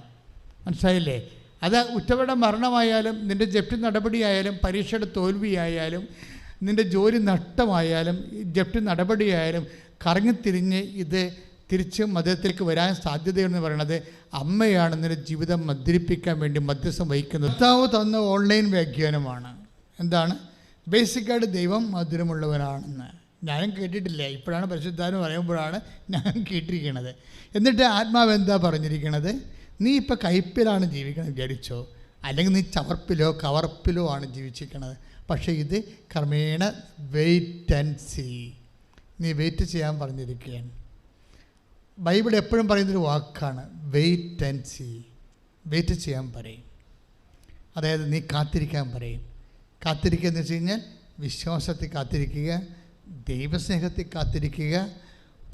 മനസ്സിലായില്ലേ? അത് ഉറ്റവരുടെ മരണമായാലും നിൻ്റെ ജപ്തി നടപടിയായാലും പരീക്ഷയുടെ തോൽവിയായാലും നിൻ്റെ ജോലി നഷ്ടമായാലും ജപ്തി നടപടിയായാലും കറങ്ങിത്തിരിഞ്ഞ് ഇത് തിരിച്ച് മധുരത്തിലേക്ക് വരാൻ സാധ്യതയെന്ന് പറയുന്നത് അമ്മയാണ് നിന്റെ ജീവിതം മധുരിപ്പിക്കാൻ വേണ്ടി മധ്യസ്ഥം വഹിക്കുന്നത്. കർത്താവ് തന്ന ഓൺലൈൻ വ്യാഖ്യാനമാണ്. എന്താണ്? ബേസിക്കായിട്ട് ദൈവം മധുരമുള്ളവനാണെന്ന് ഞാനും കേട്ടിട്ടില്ല. ഇപ്പോഴാണ് പരിശുദ്ധാത്മാവ് പറയുമ്പോഴാണ് ഞാൻ കേട്ടിരിക്കുന്നത്. എന്നിട്ട് ആത്മാവ് എന്താ പറഞ്ഞിരിക്കണത്? നീ ഇപ്പോൾ കയ്പിലാണ് ജീവിക്കണത് വിചാരിച്ചോ, അല്ലെങ്കിൽ നീ ചവർപ്പിലോ കവർപ്പിലോ ആണ് ജീവിച്ചിരിക്കണത്. പക്ഷേ ഇത് ക്രമേണ വെയിറ്റ് ആൻഡ് സീ, നീ വെയിറ്റ് ചെയ്യാൻ പറഞ്ഞിരിക്കുകയാണ്. ബൈബിൾ എപ്പോഴും പറയുന്നൊരു വാക്കാണ് വെയിറ്റ് ആൻഡ് സീ. വെയിറ്റ് ചെയ്യാൻ പറയും, അതായത് നീ കാത്തിരിക്കാൻ പറയും. കാത്തിരിക്കുക എന്ന് വെച്ച് കഴിഞ്ഞാൽ വിശ്വാസത്തിൽ കാത്തിരിക്കുക, ദൈവസ്നേഹത്തിൽ കാത്തിരിക്കുക,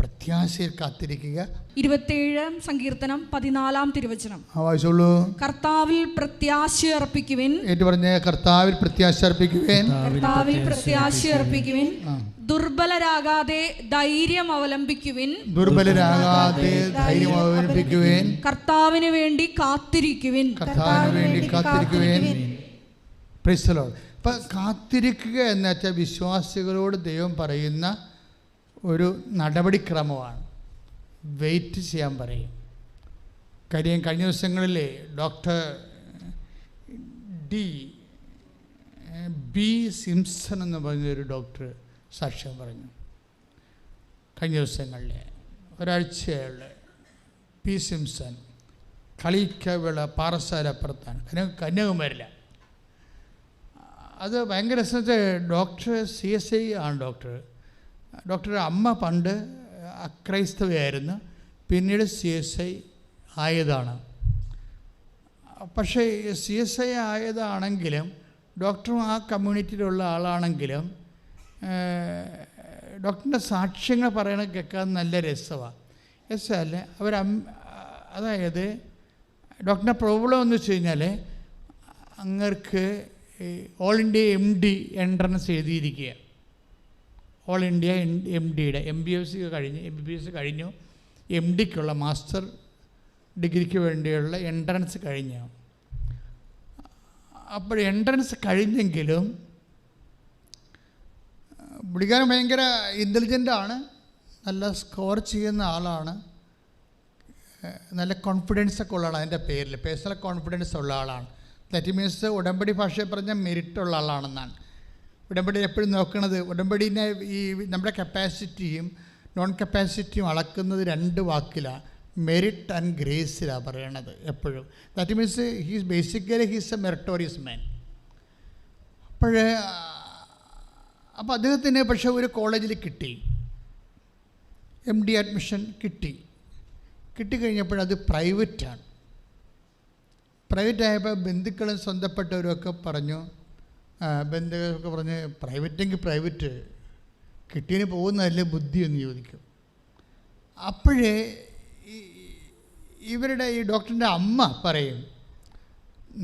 പ്രത്യാശയിൽ കാത്തിരിക്കുക. 27 സങ്കീർത്തനം 14 തിരുവചനം. വായിച്ചോളൂ. കർത്താവിൽ പ്രത്യാശ അർപ്പിക്കുവിൻ. ഏറ്റു പറഞ്ഞ കർത്താവിൽ പ്രത്യാശ അർപ്പിക്കുവിൻ. കർത്താവിൽ പ്രത്യാശ അർപ്പിക്കുവിൻ. ദുർബലരാകാതെ ധൈര്യം അവലംബിക്കുവിൻ. ദുർബലരാകാതെ ധൈര്യം അവലംബിക്കുവിൻ. കർത്താവിന് വേണ്ടി കാത്തിരിക്കുവിൻ. കർത്താവിന് വേണ്ടി കാത്തിരിക്കുവിൻ. Praise the Lord. അപ്പം കാത്തിരിക്കുക എന്ന് വെച്ചാൽ വിശ്വാസികളോട് ദൈവം പറയുന്ന ഒരു നടപടിക്രമമാണ്. വെയിറ്റ് ചെയ്യാൻ പറയും. കാര്യം കഴിഞ്ഞ ദിവസങ്ങളിൽ ഡോക്ടർ ബി സിംസൺ എന്ന് പറഞ്ഞൊരു ഡോക്ടർ സാക്ഷ്യം പറഞ്ഞു. കഴിഞ്ഞ ദിവസങ്ങളിൽ ഒരാഴ്ചയുള്ള പി സിംസൺ കളിക്കവിള പാറശാലപ്പുറത്താണ്, കന്യാകുമാരിയില്ല. അത് ഭയങ്കര രസത്തെ ഡോക്ടർ CSI ആണ്. ഡോക്ടറുടെ അമ്മ പണ്ട് അക്രൈസ്തവയായിരുന്നു, പിന്നീട് CSI ആയതാണ്. പക്ഷേ CSI ആയതാണെങ്കിലും ഡോക്ടറും ആ കമ്മ്യൂണിറ്റിയിലുള്ള ആളാണെങ്കിലും ഡോക്ടറിൻ്റെ സാക്ഷ്യങ്ങൾ പറയണത് കേൾക്കാൻ നല്ല രസമാണ്. രസമല്ലേ അതായത് ഡോക്ടറിൻ്റെ പ്രോബ്ലം എന്ന് വെച്ച് കഴിഞ്ഞാൽ അങ്ങർക്ക് ഓൾ ഇന്ത്യ MD എൻട്രൻസ് എഴുതിയിരിക്കുക. ഓൾ ഇന്ത്യ MDയുടെ MBBS കഴിഞ്ഞു, MDക്കുള്ള മാസ്റ്റർ ഡിഗ്രിക്ക് വേണ്ടിയുള്ള എൻട്രൻസ് കഴിഞ്ഞു. അപ്പോൾ എൻട്രൻസ് കഴിഞ്ഞെങ്കിലും പുള്ളിക്കാരൻ ഭയങ്കര ഇൻ്റലിജൻ്റാണ്, നല്ല സ്കോർ ചെയ്യുന്ന ആളാണ്, നല്ല കോൺഫിഡൻസൊക്കെ ഉള്ള ആളാണ്. അതിൻ്റെ പേരിൽ പേഴ്സണൽ കോൺഫിഡൻസ് ഉള്ള ആളാണ്. ദാറ്റ് മീൻസ് ഉടമ്പടി ഭാഷയെ പറഞ്ഞാൽ മെരിറ്റുള്ള ആളാണെന്നാണ്. ഉടമ്പടി എപ്പോഴും നോക്കുന്നത്, ഉടമ്പടിനെ ഈ നമ്മുടെ കപ്പാസിറ്റിയും നോൺ കപ്പാസിറ്റിയും അളക്കുന്നത് 2 വാക്കിലാണ്, മെറിറ്റ് ആൻഡ് ഗ്രേസിലാണ് പറയണത് എപ്പോഴും. That means he's basically he's a meritorious man. അപ്പോൾ അദ്ദേഹത്തിന് പക്ഷേ ഒരു കോളേജിൽ കിട്ടി, MD അഡ്മിഷൻ കിട്ടിക്കഴിഞ്ഞപ്പോഴത് പ്രൈവറ്റാണ്. പ്രൈവറ്റായപ്പോൾ ബന്ധുക്കളും സ്വന്തപ്പെട്ടവരൊക്കെ പറഞ്ഞു, ബന്ധുക്കളൊക്കെ പറഞ്ഞ് പ്രൈവറ്റെങ്കിൽ പ്രൈവറ്റ്, കിട്ടിയതിന് പോകുന്നതല്ലേ ബുദ്ധി എന്ന് ചോദിക്കും. അപ്പോഴേ ഇവരുടെ ഈ ഡോക്ടറിൻ്റെ അമ്മ പറയും,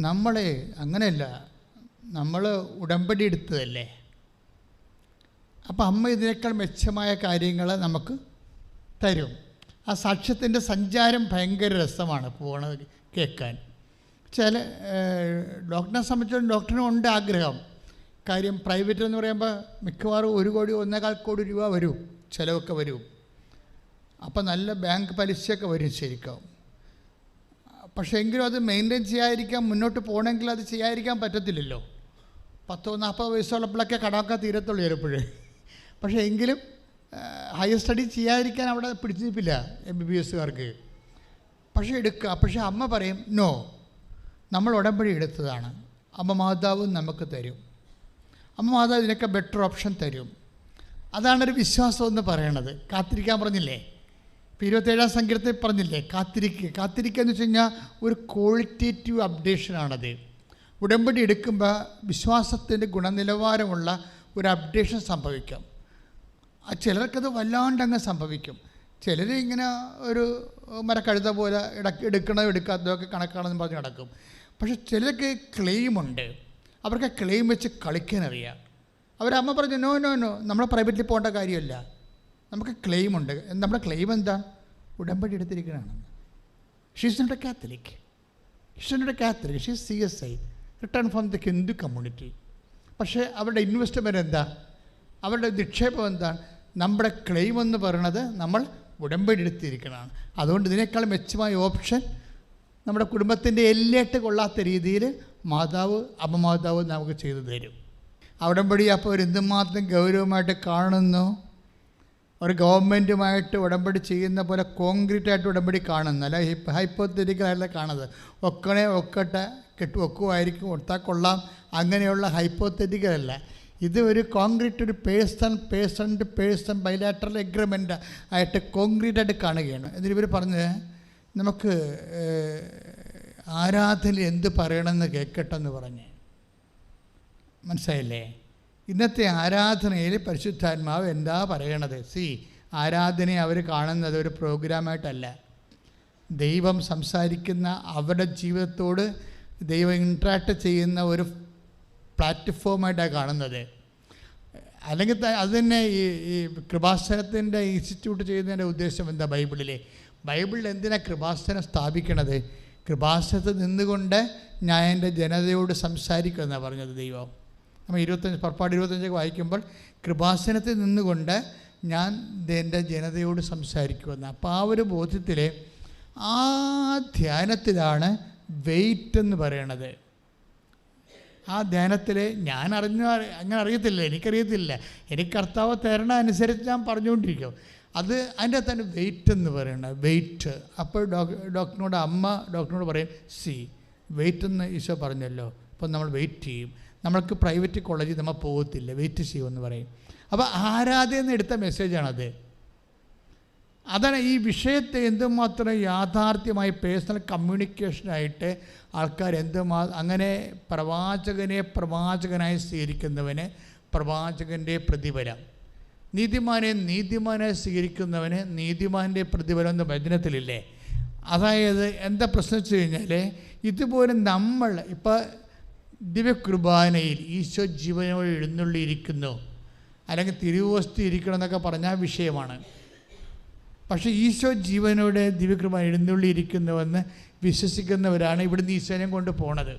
നമ്മളെ അങ്ങനെയല്ല, നമ്മൾ ഉടമ്പടി എടുത്തതല്ലേ, അപ്പം അമ്മ ഇതിനേക്കാൾ മെച്ചമായ കാര്യങ്ങൾ നമുക്ക് തരും. ആ സാക്ഷ്യത്തിൻ്റെ സഞ്ചാരം ഭയങ്കര രസമാണ് പോകണത് കേൾക്കാൻ. ചില ഡോക്ടറിനെ സംബന്ധിച്ചിടത്തോളം ഡോക്ടറിനും ഉണ്ട് ആഗ്രഹം. കാര്യം പ്രൈവറ്റ് എന്ന് പറയുമ്പോൾ മിക്കവാറും 1 കോടി 1.25 കോടി രൂപ വരും, ചിലവൊക്കെ വരും. അപ്പം നല്ല ബാങ്ക് പലിശയൊക്കെ വരും ശരിക്കും. പക്ഷേ എങ്കിലും അത് മെയിൻറ്റെയിൻ ചെയ്യാതിരിക്കാൻ, മുന്നോട്ട് പോകണമെങ്കിൽ അത് ചെയ്യാതിരിക്കാൻ പറ്റത്തില്ലല്ലോ. 30-40 വയസ്സുള്ളപ്പോഴൊക്കെ കടമൊക്കെ തീരത്തുള്ളൂ ചിലപ്പോഴേ. പക്ഷേ എങ്കിലും ഹയർ സ്റ്റഡി ചെയ്യാതിരിക്കാൻ അവിടെ പിടിച്ചു നിൽപ്പില്ല MBBSകാർക്ക്. പക്ഷേ എടുക്കുക. പക്ഷേ അമ്മ പറയും, നോ, നമ്മൾ ഉടമ്പടി എടുത്തതാണ്, അമ്മ മാതാവ് നമുക്ക് തരും, അമ്മ മാതാവ് ഇതിനൊക്കെ ബെറ്റർ ഓപ്ഷൻ തരും. അതാണൊരു വിശ്വാസം എന്ന് പറയണത്. കാത്തിരിക്കാൻ പറഞ്ഞില്ലേ, 27 സങ്കീർത്തനത്തിൽ പറഞ്ഞില്ലേ, കാത്തിരിക്കുക എന്ന് വെച്ച് കഴിഞ്ഞാൽ ഒരു ക്വാളിറ്റേറ്റീവ് അപ്ഡേഷനാണത്. ഉടമ്പടി എടുക്കുമ്പോൾ വിശ്വാസത്തിൻ്റെ ഗുണനിലവാരമുള്ള ഒരു അപ്ഡേഷൻ സംഭവിക്കും. ചിലർക്കത് വല്ലാണ്ടങ്ങ് സംഭവിക്കും. ചിലർ ഇങ്ങനെ ഒരു മരക്കഴുത പോലെ എടുക്കാത്തതൊക്കെ കണക്കാണെന്ന് പറഞ്ഞ് നടക്കും. പക്ഷെ ചിലർക്ക് ക്ലെയിമുണ്ട്, അവർക്ക് ക്ലെയിം വെച്ച് കളിക്കാനറിയാം. അവരമ്മ പറഞ്ഞു, നോ, നമ്മളെ പ്രൈവറ്റിൽ പോകേണ്ട കാര്യമല്ല, നമുക്ക് ക്ലെയിമുണ്ട്. നമ്മുടെ ക്ലെയിം എന്താ? ഉടമ്പടി എടുത്തിരിക്കണമെന്ന്. She's not a catholic, she's CSI, return from the Hindu community. പക്ഷേ അവരുടെ ഇൻവെസ്റ്റ്മെൻറ്റ് എന്താ, അവരുടെ നിക്ഷേപം എന്താണ്? നമ്മുടെ ക്ലെയിം എന്ന് പറയണത് നമ്മൾ ഉടമ്പടി എടുത്തിരിക്കണതാണ്. അതുകൊണ്ട് ഇതിനേക്കാൾ മെച്ചമായ ഓപ്ഷൻ നമ്മുടെ കുടുംബത്തിൻ്റെ എല്ലേട്ട് കൊള്ളാത്ത രീതിയിൽ അമ്മമാതാവ് നമുക്ക് ചെയ്തു തരും. ഉടമ്പടി അപ്പോൾ എന്തുമാത്രം ഗൗരവമായിട്ട് കാണുന്നു. ഒരു ഗവൺമെൻറ്റുമായിട്ട് ഉടമ്പടി ചെയ്യുന്ന പോലെ കോൺക്രീറ്റായിട്ട് ഉടമ്പടി കാണുന്നു, അല്ല ഹൈപ്പോത്തറ്റിക്കലായിട്ടല്ല കാണുന്നത്. ഒക്കട്ടെ ഒക്കുമായിരിക്കും, ഒട്ടാൽ കൊള്ളാം, അങ്ങനെയുള്ള ഹൈപ്പോത്തറ്റിക്കലല്ല. ഇത് ഒരു കോൺക്രീറ്റ്, ഒരു person to person bilateral agreement ആയിട്ട് കോൺക്രീറ്റായിട്ട് കാണുകയാണ്. എന്നിട്ട് പറഞ്ഞ് നമുക്ക് ആരാധന എന്ത് പറയണമെന്ന് കേൾക്കട്ടെന്ന് പറഞ്ഞ്, മനസ്സിലായില്ലേ? ഇന്നത്തെ ആരാധനയിൽ പരിശുദ്ധാത്മാവ് എന്താ പറയണത്? ആരാധനയെ അവർ കാണുന്നത് ഒരു പ്രോഗ്രാമായിട്ടല്ല, ദൈവം സംസാരിക്കുന്ന അവരുടെ ജീവിതത്തോട് ദൈവം ഇൻട്രാക്ട് ചെയ്യുന്ന ഒരു പ്ലാറ്റ്ഫോമായിട്ടാണ് കാണുന്നത്. അല്ലെങ്കിൽ അത് തന്നെ ഈ കൃപാസനത്തിൻ്റെ ഇൻസ്റ്റിറ്റ്യൂട്ട് ചെയ്യുന്നതിൻ്റെ ഉദ്ദേശം എന്താ? ബൈബിളിൽ എന്തിനാണ് കൃപാസനം സ്ഥാപിക്കണത്? കൃപാസനത്തിൽ നിന്നുകൊണ്ട് ഞാൻ എൻ്റെ ജനതയോട് സംസാരിക്കുമെന്നാണ് പറഞ്ഞത് ദൈവം. നമ്മൾ 25 വായിക്കുമ്പോൾ കൃപാസനത്തിൽ നിന്നുകൊണ്ട് ഞാൻ എൻ്റെ ജനതയോട് സംസാരിക്കുമെന്ന്. അപ്പോൾ ആ ഒരു ബോധ്യത്തിൽ ആ ധ്യാനത്തിലാണ് വെയിറ്റ് എന്ന് പറയണത്. ആ ധ്യാനത്തിൽ ഞാൻ അങ്ങനെ അറിയത്തില്ല, എനിക്കറിയത്തില്ല, എനിക്ക് കർത്താവ് തരണ അനുസരിച്ച് ഞാൻ പറഞ്ഞുകൊണ്ടിരിക്കും. അതിൻ്റെ തന്നെ വെയിറ്റ് എന്ന് പറയണത്, വെയിറ്റ്. അപ്പോൾ ഡോക്ടറിനോട് പറയും വെയിറ്റ് എന്ന് ഈശോ പറഞ്ഞല്ലോ, അപ്പം നമ്മൾ വെയിറ്റ് ചെയ്യും. നമ്മൾക്ക് പ്രൈവറ്റ് കോളേജിൽ നമ്മൾ പോകത്തില്ല, വെയിറ്റ് ചെയ്യുമെന്ന് പറയും. അപ്പോൾ ആരാധന എടുത്ത മെസ്സേജാണത്. അതാണ് ഈ വിഷയത്തെ എന്തുമാത്രം യാഥാർത്ഥ്യമായി പേഴ്സണൽ കമ്മ്യൂണിക്കേഷനായിട്ട് ആൾക്കാർ അങ്ങനെ പ്രവാചകനായി സ്വീകരിക്കുന്നവന് പ്രവാചകൻ്റെ പ്രതിഫലം, നീതിമാനെ സ്വീകരിക്കുന്നവന് നീതിമാൻ്റെ പ്രതിഫലം എന്ന് വചനത്തിലില്ലേ? അതായത് എന്താ പ്രശ്നം വെച്ച് കഴിഞ്ഞാൽ, ഇതുപോലെ നമ്മൾ ഇപ്പോൾ ദിവ്യകുർബാനയിൽ ഈശോ ജീവനോട് എഴുന്നള്ളിയിരിക്കുന്നു, അല്ലെങ്കിൽ തിരുവോസ്തി ഇരിക്കണം എന്നൊക്കെ പറഞ്ഞ വിഷയമാണ്. പക്ഷേ ഈശോ ജീവനോടെ ദിവ്യകുർബാന എഴുന്നള്ളിയിരിക്കുന്നുവെന്ന് വിശ്വസിക്കുന്നവരാണ് ഇവിടുന്ന് ഈശോനെ കൊണ്ട് പോണത്.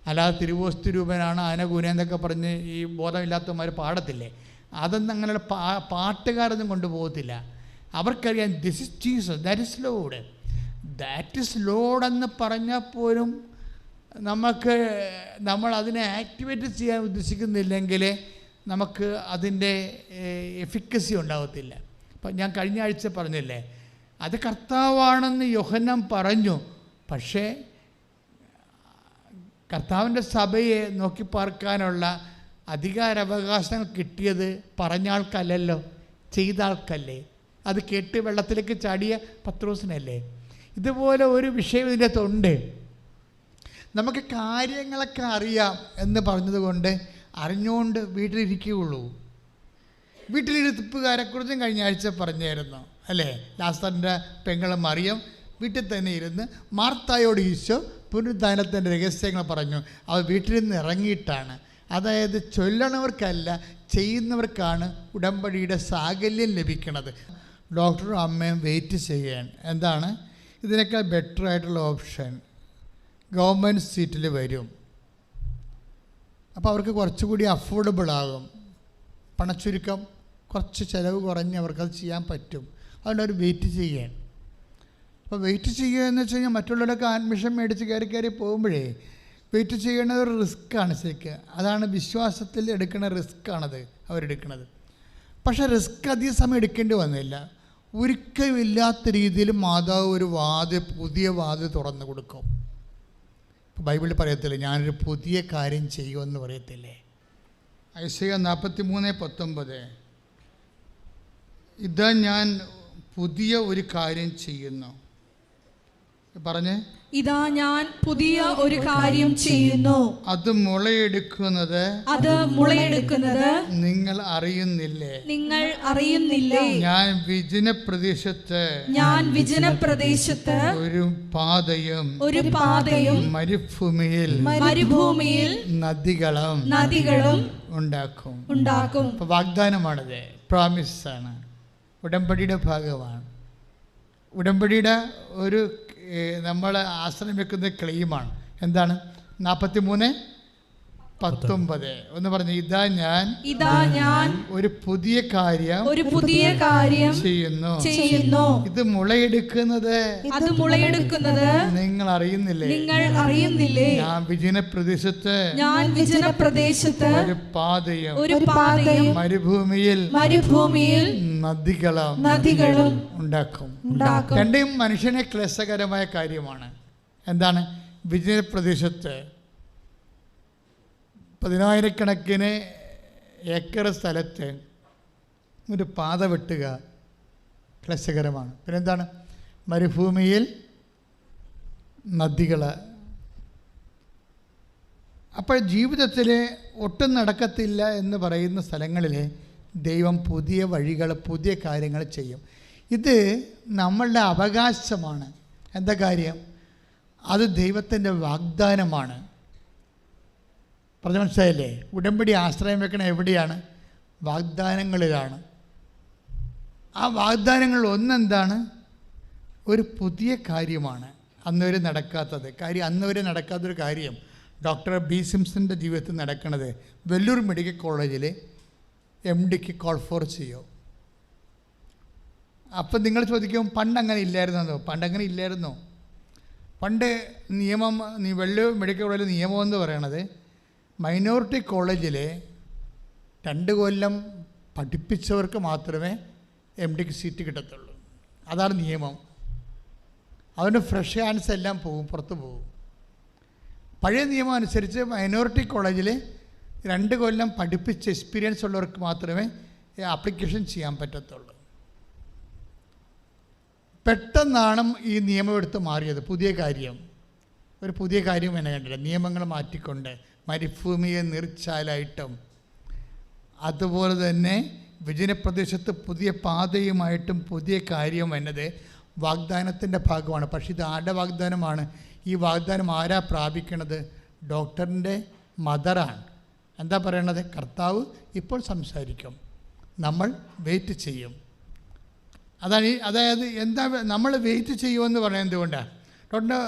അല്ലാതെ തിരുവോസ്തി രൂപനാണ് ആനകൂന എന്നൊക്കെ പറഞ്ഞ് ഈ ബോധമില്ലാത്തവന്മാർ പാടത്തില്ലേ, അതൊന്നും അങ്ങനെയുള്ള പാട്ടുകാരൊന്നും കൊണ്ടുപോകത്തില്ല. അവർക്കറിയാം this is Jesus, that is load എന്ന് പറഞ്ഞാൽ പോലും നമ്മൾ അതിനെ ആക്ടിവേറ്റ് ചെയ്യാൻ ഉദ്ദേശിക്കുന്നില്ലെങ്കിൽ നമുക്ക് അതിൻ്റെ എഫിക്കസി ഉണ്ടാകത്തില്ല. അപ്പം ഞാൻ കഴിഞ്ഞ ആഴ്ച പറഞ്ഞില്ലേ, അത് കർത്താവാണെന്ന് യോഹന്നാൻ പറഞ്ഞു. പക്ഷേ കർത്താവിൻ്റെ സഭയെ നോക്കി പാർക്കാനുള്ള അധികാരാവകാശങ്ങൾ കിട്ടിയത് പറഞ്ഞ ആൾക്കല്ലല്ലോ, ചെയ്ത ആൾക്കല്ലേ. അത് കേട്ട് വെള്ളത്തിലേക്ക് ചാടിയ പത്രോസിനല്ലേ. ഇതുപോലെ ഒരു വിഷയം ഇതിൻ്റെ അകത്തുണ്ട്. നമുക്ക് കാര്യങ്ങളൊക്കെ അറിയാം എന്ന് പറഞ്ഞതുകൊണ്ട് അറിഞ്ഞുകൊണ്ട് വീട്ടിലിരിക്കുകയുള്ളൂ. വീട്ടിലിരുത്തുകാരെക്കുറിച്ചും കഴിഞ്ഞ ആഴ്ച പറഞ്ഞായിരുന്നു അല്ലേ? ലാസറിൻ്റെ പെങ്ങളെ മറിയം വീട്ടിൽ തന്നെ ഇരുന്ന് മാർത്തായോട് ഈശോ പുനരുദ്ധാനത്തിൻ്റെ രഹസ്യങ്ങൾ പറഞ്ഞു. അവർ വീട്ടിൽ നിന്ന് ഇറങ്ങിയിട്ടാണ്. അതായത് ചൊല്ലണവർക്കല്ല, ചെയ്യുന്നവർക്കാണ് ഉടമ്പടിയുടെ സാകല്യം ലഭിക്കുന്നത്. ഡോക്ടറും അമ്മയും വെയിറ്റ് ചെയ്യാൻ എന്താണ് ഇതിനേക്കാൾ ബെറ്റർ ആയിട്ടുള്ള ഓപ്ഷൻ? ഗവൺമെൻറ് സീറ്റിൽ വരും. അപ്പോൾ അവർക്ക് കുറച്ചുകൂടി അഫോർഡബിൾ ആകും. പണച്ചുരുക്കം, കുറച്ച് ചിലവ് കുറഞ്ഞ് അവർക്കത് ചെയ്യാൻ പറ്റും. അതുകൊണ്ട് അവർ വെയിറ്റ് ചെയ്യാൻ. അപ്പോൾ വെയിറ്റ് ചെയ്യുക എന്ന് വെച്ച് കഴിഞ്ഞാൽ മറ്റുള്ളവരൊക്കെ അഡ്മിഷൻ മേടിച്ച് കയറി പോകുമ്പോഴേ വെയിറ്റ് ചെയ്യേണ്ടത് ഒരു റിസ്ക്കാണ് ശരിക്കും. അതാണ് വിശ്വാസത്തിൽ എടുക്കുന്ന റിസ്ക്കാണത് അവരെടുക്കുന്നത്. പക്ഷേ റിസ്ക് അധികം സമയം എടുക്കേണ്ടി വന്നില്ല. ഒരിക്കലുമില്ലാത്ത രീതിയിൽ മാതാവ് ഒരു പുതിയ വാതിൽ തുറന്നു കൊടുക്കും. ഇപ്പോൾ ബൈബിളിൽ പറയത്തില്ലേ, ഞാനൊരു പുതിയ കാര്യം ചെയ്യുമെന്ന് പറയത്തില്ലേ? ഐസയ്യ 43:19, ഇതാ ഞാൻ പുതിയ ഒരു കാര്യം ചെയ്യുന്നു. പറഞ്ഞേ, ഇതാ ഞാൻ പുതിയ ഒരു കാര്യം ചെയ്യുന്നു, അത് മുളയെടുക്കുന്നത് നിങ്ങൾ അറിയുന്നില്ലേ? ഞാൻ വിജന പ്രദേശത്ത് ഒരു പാതയും മരുഭൂമിയിൽ നദികളും ഉണ്ടാക്കും. വാഗ്ദാനമാണത്, പ്രോമിസാണ്, ഉടമ്പടിയുടെ ഭാഗമാണ്. ഉടമ്പടിയുടെ ഒരു നമ്മൾ ആശ്രയം വെക്കുന്ന ക്ലെയിമാണ്. എന്താണ്? 43:19 ഒന്ന് പറഞ്ഞു, ഇതാ ഞാൻ ഒരു പുതിയ കാര്യം ചെയ്യുന്നു, ഇത് മുളയെടുക്കുന്നത് നിങ്ങൾ അറിയുന്നില്ലേ? ഞാൻ വിജന പ്രദേശത്ത് ഒരു പാതയും മരുഭൂമിയിൽ നദികളും ഉണ്ടാക്കും. രണ്ടും മനുഷ്യനെ ക്ലേശകരമായ കാര്യമാണ്. എന്താണ്? വിജന പ്രദേശത്ത് 10,000 ഏക്കർ സ്ഥലത്ത് ഒരു പാത വെട്ടുക ക്ലേശകരമാണ്. പിന്നെന്താണ്? മരുഭൂമിയിൽ നദികൾ. അപ്പോൾ ജീവിതത്തിൽ ഒട്ടും നടക്കത്തില്ല എന്ന് പറയുന്ന സ്ഥലങ്ങളിൽ ദൈവം പുതിയ വഴികൾ, പുതിയ കാര്യങ്ങൾ ചെയ്യും. ഇത് നമ്മളുടെ അവകാശമാണ്. എന്താ കാര്യം? അത് ദൈവത്തിൻ്റെ വാഗ്ദാനമാണ്. പറഞ്ഞ മനസ്സിലായില്ലേ? ഉടമ്പടി ആശ്രയം വെക്കണം എവിടെയാണ്? വാഗ്ദാനങ്ങളിലാണ്. ആ വാഗ്ദാനങ്ങൾ ഒന്നെന്താണ്? ഒരു പുതിയ കാര്യമാണ് അന്നുവരെ നടക്കാത്തത്. അന്നുവരെ നടക്കാത്തൊരു കാര്യം ഡോക്ടർ ബി സിംസൻ്റെ ജീവിതത്തിൽ നടക്കുന്നത്. വെല്ലൂർ മെഡിക്കൽ കോളേജിൽ MDക്ക് കോൾ ഫോർ ചെയ്യും. അപ്പം നിങ്ങൾ ചോദിക്കും, പണ്ടങ്ങനെ ഇല്ലായിരുന്നോ? പണ്ടങ്ങനെ ഇല്ലായിരുന്നോ? പണ്ട് നിയമം, വെല്ലൂർ മെഡിക്കൽ കോളേജിലെ നിയമം എന്ന് പറയണത് മൈനോറിറ്റി കോളേജിലെ 2 കൊല്ലം പഠിപ്പിച്ചവർക്ക് മാത്രമേ MDക്ക് സീറ്റ് കിട്ടത്തുള്ളൂ. അതാണ് നിയമം. അതുകൊണ്ട് ഫ്രഷ് ഹാൻഡ്സ് എല്ലാം പുറത്ത് പോകും. പഴയ നിയമം അനുസരിച്ച് മൈനോറിറ്റി കോളേജിൽ 2 കൊല്ലം പഠിപ്പിച്ച് എക്സ്പീരിയൻസ് ഉള്ളവർക്ക് മാത്രമേ ആപ്ലിക്കേഷൻ ചെയ്യാൻ പറ്റത്തുള്ളൂ. പെട്ടെന്നാണ് ഈ നിയമം എടുത്ത് മാറിയത്. ഒരു പുതിയ കാര്യം എന്നെ കണ്ടില്ല. നിയമങ്ങൾ മാറ്റിക്കൊണ്ട് മരുഭൂമിയെ നീർച്ചാലായിട്ടും അതുപോലെ തന്നെ വിജനപ്രദേശത്ത് പുതിയ പാതയുമായിട്ടും പുതിയ കാര്യം എന്നത് വാഗ്ദാനത്തിൻ്റെ ഭാഗമാണ്. പക്ഷേ ഇത് ആരുടെ വാഗ്ദാനമാണ്? ഈ വാഗ്ദാനം ആരാ പ്രാപിക്കണത്? ഡോക്ടറിൻ്റെ മദറാണ്. എന്താ പറയണത്? കർത്താവ് ഇപ്പോൾ സംസാരിക്കും, നമ്മൾ വെയിറ്റ് ചെയ്യും. അതായത് എന്താ നമ്മൾ വെയിറ്റ് ചെയ്യുമെന്ന് പറയുന്നത് എന്തുകൊണ്ടാണ്? ഡോക്ടറിൻ്റെ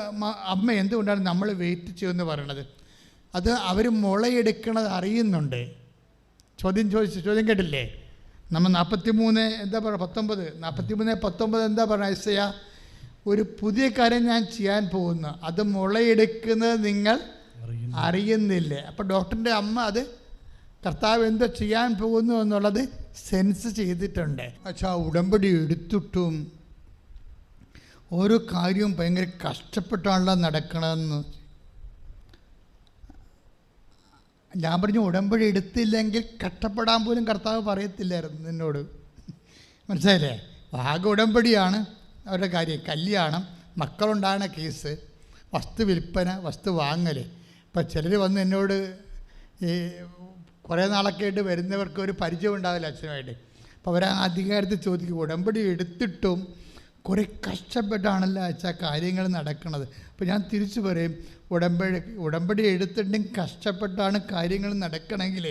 അമ്മ എന്തുകൊണ്ടാണ് നമ്മൾ വെയിറ്റ് ചെയ്യുമെന്ന് പറയണത്? അത് അവർ മുളയെടുക്കണത് അറിയുന്നുണ്ട്. ചോദ്യം കേട്ടില്ലേ? നമ്മൾ 43 എന്താ പറയുക 19 എന്താ പറയുക? ഐസയ ഒരു പുതിയ കാര്യം ഞാൻ ചെയ്യാൻ പോകുന്നു, അത് മുളയെടുക്കുന്നത് നിങ്ങൾ അറിയുന്നില്ലേ? അപ്പോൾ ഡോക്ടറിൻ്റെ അമ്മ അത് കർത്താവ് എന്തോ ചെയ്യാൻ പോകുന്നു എന്നുള്ളത് സെൻസ് ചെയ്തിട്ടുണ്ട്. പക്ഷേ ആ ഉടമ്പടി എടുത്തിട്ടും ഓരോ കാര്യവും ഭയങ്കര കഷ്ടപ്പെട്ടാണല്ലോ നടക്കണമെന്ന്. ഞാൻ പറഞ്ഞു, ഉടമ്പടി എടുത്തില്ലെങ്കിൽ കഷ്ടപ്പെടാൻ പോലും കർത്താവ് പറയത്തില്ലായിരുന്നു നിന്നോട്. മനസ്സിലായില്ലേ? ആകെ ഉടമ്പടിയാണ് അവരുടെ കാര്യം. കല്യാണം, മക്കളുണ്ടാകുന്ന കേസ്, വസ്തു വിൽപ്പന, വസ്തു വാങ്ങൽ. ഇപ്പം ചിലർ വന്ന് എന്നോട് ഈ കുറേ നാളൊക്കെ ആയിട്ട് വരുന്നവർക്ക് ഒരു പരിചയം ഉണ്ടാവില്ല അച്ഛനുമായിട്ട്. അപ്പോൾ അവർ ആ അധികാരത്തിൽ ചോദിക്കും, ഉടമ്പടി എടുത്തിട്ടും കുറേ കഷ്ടപ്പെട്ടാണല്ലോ അച്ഛാ കാര്യങ്ങൾ നടക്കുന്നത്. അപ്പോൾ ഞാൻ തിരിച്ചു പറയും, ഉടമ്പടി എടുത്തിട്ടുണ്ടെങ്കിൽ കഷ്ടപ്പെട്ടാണ് കാര്യങ്ങൾ നടക്കണമെങ്കിൽ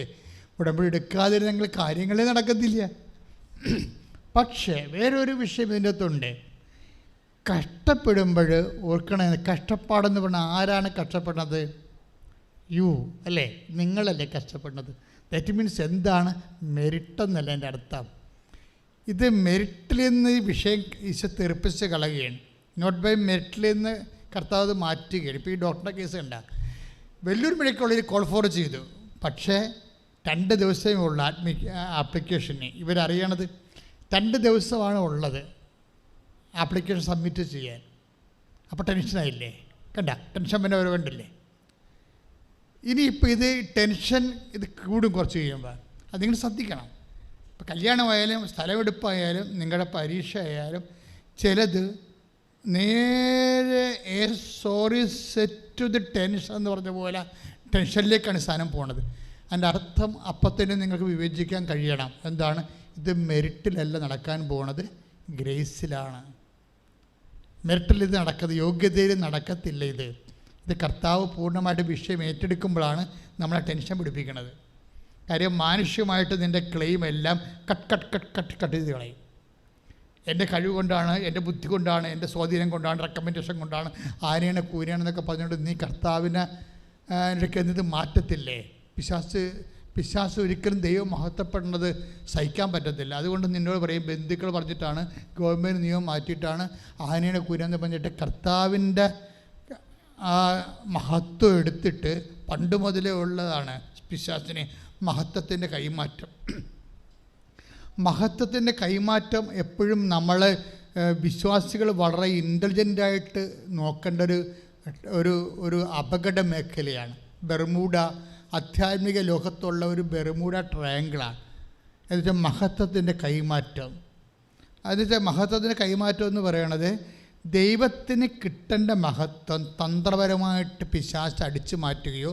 ഉടമ്പടി എടുക്കാതിരുന്നെങ്കിൽ കാര്യങ്ങളേ നടക്കത്തില്ല. പക്ഷേ വേറൊരു വിഷയം ഇതിൻ്റെ അകത്തുണ്ട്. കഷ്ടപ്പെടുമ്പോൾ ഓർക്കണേ, കഷ്ടപ്പാടെന്ന് പറഞ്ഞാൽ ആരാണ് കഷ്ടപ്പെടുന്നത്? അല്ലേ? നിങ്ങളല്ലേ കഷ്ടപ്പെടുന്നത്. ദാറ്റ് മീൻസ് എന്താണ്? മെരിട്ടെന്നല്ല എൻ്റെ അർത്ഥം. ഇത് മെരിറ്റിൽ നിന്ന് ഈ വിഷയം ഈശോ തെറിപ്പിച്ച് കളയുകയാണ്. നോട്ട് ബൈ മെരിറ്റിൽ നിന്ന് കർത്താവ് മാറ്റുകയാണ്. ഇപ്പോൾ ഈ ഡോക്ടറുടെ കേസ് കണ്ട വെല്ലൂർ മെഡിക്കൽ കോളേജിൽ കോൾ ഫോർ ചെയ്തു. പക്ഷേ 2 ദിവസമേ ഉള്ളൂ ആപ്ലിക്കേഷന്. ഇവരറിയണത് 2 ദിവസമാണ് ഉള്ളത് ആപ്ലിക്കേഷൻ സബ്മിറ്റ് ചെയ്യാൻ. അപ്പോൾ ടെൻഷനായില്ലേ? ടെൻഷൻ പിന്നെ അവർ കണ്ടില്ലേ? ഇനിയിപ്പോൾ ഇത് കൂടും കുറച്ച് കഴിയുമ്പോൾ. അത് നിങ്ങൾ ശ്രദ്ധിക്കണം. ഇപ്പോൾ കല്യാണമായാലും സ്ഥലമെടുപ്പായാലും നിങ്ങളുടെ പരീക്ഷ ആയാലും ചിലത് നേരെ sorry set to the tension എന്ന് പറഞ്ഞ പോലെ ടെൻഷനിലേക്കാണ് സാധനം പോണത്. അതിൻ്റെ അർത്ഥം അപ്പത്തന്നെ നിങ്ങൾക്ക് വിവേചിക്കാൻ കഴിയണം. എന്താണ്? ഇത് മെരിറ്റിലല്ല നടക്കാൻ പോണത്, ഗ്രേസിലാണ്. മെരിറ്റിൽ ഇത് നടക്കുന്നത്, യോഗ്യതയിൽ നടക്കത്തില്ല. ഇത് കർത്താവ് പൂർണ്ണമായിട്ട് വിഷയം ഏറ്റെടുക്കുമ്പോഴാണ് നമ്മളെ ടെൻഷൻ പിടിപ്പിക്കുന്നത്. കാര്യം മാനുഷ്യമായിട്ട് നിൻ്റെ ക്ലെയിം എല്ലാം കട്ട് ചെയ്ത് കളയും. എൻ്റെ കഴിവ് കൊണ്ടാണ്, എൻ്റെ ബുദ്ധി കൊണ്ടാണ്, എൻ്റെ സ്വാധീനം കൊണ്ടാണ്, റെക്കമെൻഡേഷൻ കൊണ്ടാണ്, ആനയാണ് കൂരയാണെന്നൊക്കെ പറഞ്ഞുകൊണ്ട് നീ കർത്താവിനെ ഇത് മാറ്റത്തില്ലേ? പിശാസ് ഒരിക്കലും ദൈവം മഹത്വപ്പെടുന്നത് സഹിക്കാൻ പറ്റത്തില്ല. അതുകൊണ്ട് നിന്നോട് പറയും, ബന്ധുക്കൾ പറഞ്ഞിട്ടാണ്, ഗവൺമെൻറ് നിയമം മാറ്റിയിട്ടാണ് ആനയുടെ കൂരെന്ന് പറഞ്ഞിട്ട് കർത്താവിൻ്റെ ആ മഹത്വം എടുത്തിട്ട് പണ്ട് മുതലേ ഉള്ളതാണ് പിശാസിന് മഹത്വത്തിൻ്റെ കൈമാറ്റം. മഹത്വത്തിൻ്റെ കൈമാറ്റം എപ്പോഴും നമ്മൾ വിശ്വാസികൾ വളരെ ഇൻ്റലിജൻ്റായിട്ട് നോക്കേണ്ട ഒരു അപകട മേഖലയാണ്. ബെർമൂഡ ആധ്യാത്മിക ലോകത്തുള്ള ഒരു ബെർമൂഡ ട്രയാങ്കിളാണ്. എന്നുവെച്ചാൽ മഹത്വത്തിൻ്റെ കൈമാറ്റം. എന്നുവെച്ചാൽ മഹത്വത്തിൻ്റെ കൈമാറ്റം എന്ന് പറയണത് ദൈവത്തിന് കിട്ടേണ്ട മഹത്വം തന്ത്രപരമായിട്ട് പിശാച് അടിച്ചു മാറ്റുകയോ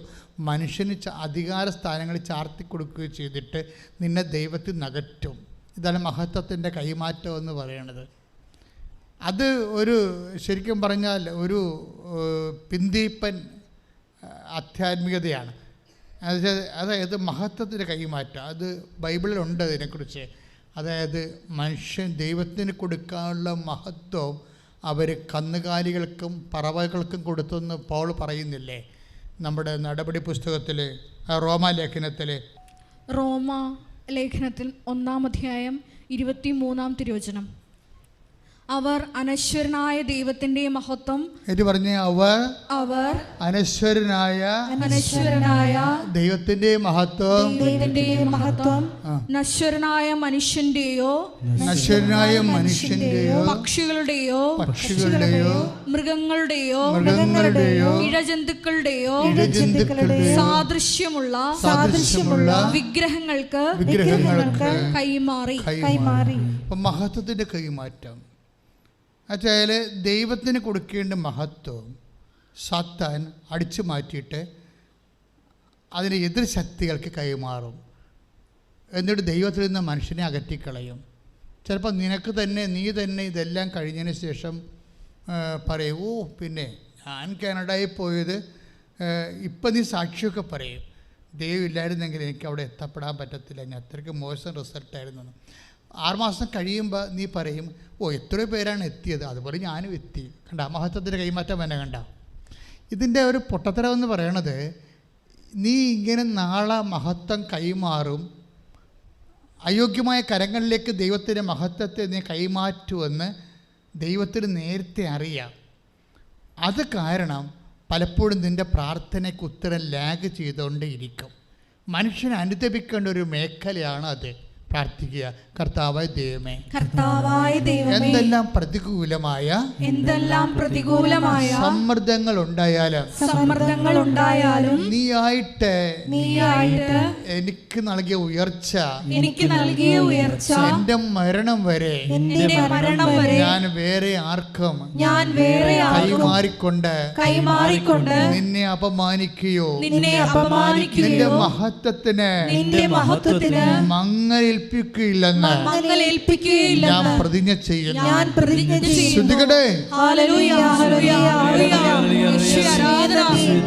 മനുഷ്യന് അധികാര സ്ഥാനങ്ങളിൽ ചാർത്തി കൊടുക്കുകയോ ചെയ്തിട്ട് നിന്നെ ദൈവത്തിൽ നകറ്റും. ഇതാണ് മഹത്വത്തിൻ്റെ കൈമാറ്റം എന്ന് പറയുന്നത്. അത് ഒരു ശരിക്കും പറഞ്ഞാൽ ഒരു പിന്തിരിപ്പൻ ആധ്യാത്മികതയാണ്. അതായത് മഹത്വത്തിൻ്റെ കൈമാറ്റം. അത് ബൈബിളിലുണ്ട് അതിനെക്കുറിച്ച്. അതായത് മനുഷ്യൻ ദൈവത്തിന് കൊടുക്കാനുള്ള മഹത്വം അവർ കന്നുകാലികൾക്കും പറവകൾക്കും കൊടുത്തെന്ന് പൗൾ പറയുന്നില്ലേ നമ്മുടെ നടപടി പുസ്തകത്തിൽ, റോമാലേഖനത്തിൽ? റോമാലേഖനത്തിൽ 1-ാം അധ്യായം 23-ാം തിരുവചനം. അവർ അനശ്വരനായ ദൈവത്തിന്റെ മഹത്വം പറഞ്ഞ അവർ അനശ്വരനായ ദൈവത്തിന്റെ മഹത്വം നശ്വരനായ മനുഷ്യന്റെയോ പക്ഷികളുടെയോ മൃഗങ്ങളുടെയോ ഇഴജന്തുക്കളുടെയോ സാദൃശ്യമുള്ള വിഗ്രഹങ്ങൾക്ക് കൈമാറി. മഹത്വത്തിന്റെ കൈമാറ്റം. എന്നുവെച്ചാൽ ദൈവത്തിന് കൊടുക്കേണ്ട മഹത്വം സാത്താൻ അടിച്ചു മാറ്റിയിട്ട് അതിന് എതിർ ശക്തികൾക്ക് കൈമാറും. എന്നിട്ട് ദൈവത്തിൽ നിന്ന് മനുഷ്യനെ അകറ്റിക്കളയും. ചിലപ്പോൾ നീ തന്നെ ഇതെല്ലാം കഴിഞ്ഞതിന് ശേഷം പറയും, ഓ പിന്നെ ഞാൻ കാനഡയിൽ പോയത്, ഇപ്പം നീ സാക്ഷിയൊക്കെ പറയും, ദൈവം ഇല്ലായിരുന്നെങ്കിൽ എനിക്ക് അവിടെ എത്തപ്പെടാൻ പറ്റത്തില്ല, ഞാൻ അത്രയ്ക്ക് മോശം റിസൾട്ടായിരുന്നു. 6 മാസം കഴിയുമ്പോൾ നീ പറയും, ഓ എത്രയോ പേരാണ് എത്തിയത്, അതുപോലെ ഞാനും എത്തി. കണ്ട മഹത്വത്തിൻ്റെ കൈമാറ്റം തന്നെ കണ്ട. ഇതിൻ്റെ ഒരു പൊട്ടത്തരം എന്ന് പറയണത്, നീ ഇങ്ങനെ നാളെ മഹത്വം കൈമാറും, അയോഗ്യമായ കരങ്ങളിലേക്ക് ദൈവത്തിൻ്റെ മഹത്വത്തെ നീ കൈമാറ്റുമെന്ന് ദൈവത്തിന് നേരത്തെ അറിയാം. അത് കാരണം പലപ്പോഴും നിൻ്റെ പ്രാർത്ഥനയ്ക്ക് ഉത്തരം ലാഗ് ചെയ്തുകൊണ്ടേയിരിക്കും. മനുഷ്യനെ അനുദപിക്കേണ്ട ഒരു മേഖലയാണ് അത്. പ്രാർത്ഥിക്കുക, കർത്താവായ ദൈവമേ, എന്തെല്ലാം പ്രതികൂലമായ സമ്മർദ്ദങ്ങൾ ഉണ്ടായാലും നീയായിട്ട് എനിക്ക് നൽകിയ ഉയർച്ച എന്റെ മരണം വരെ ഞാൻ വേറെ ആർക്കും കൈമാറിക്കൊണ്ട് നിന്നെ അപമാനിക്കുകയോ നിന്റെ മഹത്വത്തിന് മങ്ങലേൽപ്പിക്കുകയില്ലെന്ന് ഞാൻ പ്രതിജ്ഞ ചെയ്യുന്നു. ശ്രദ്ധിക്കട്ടെ.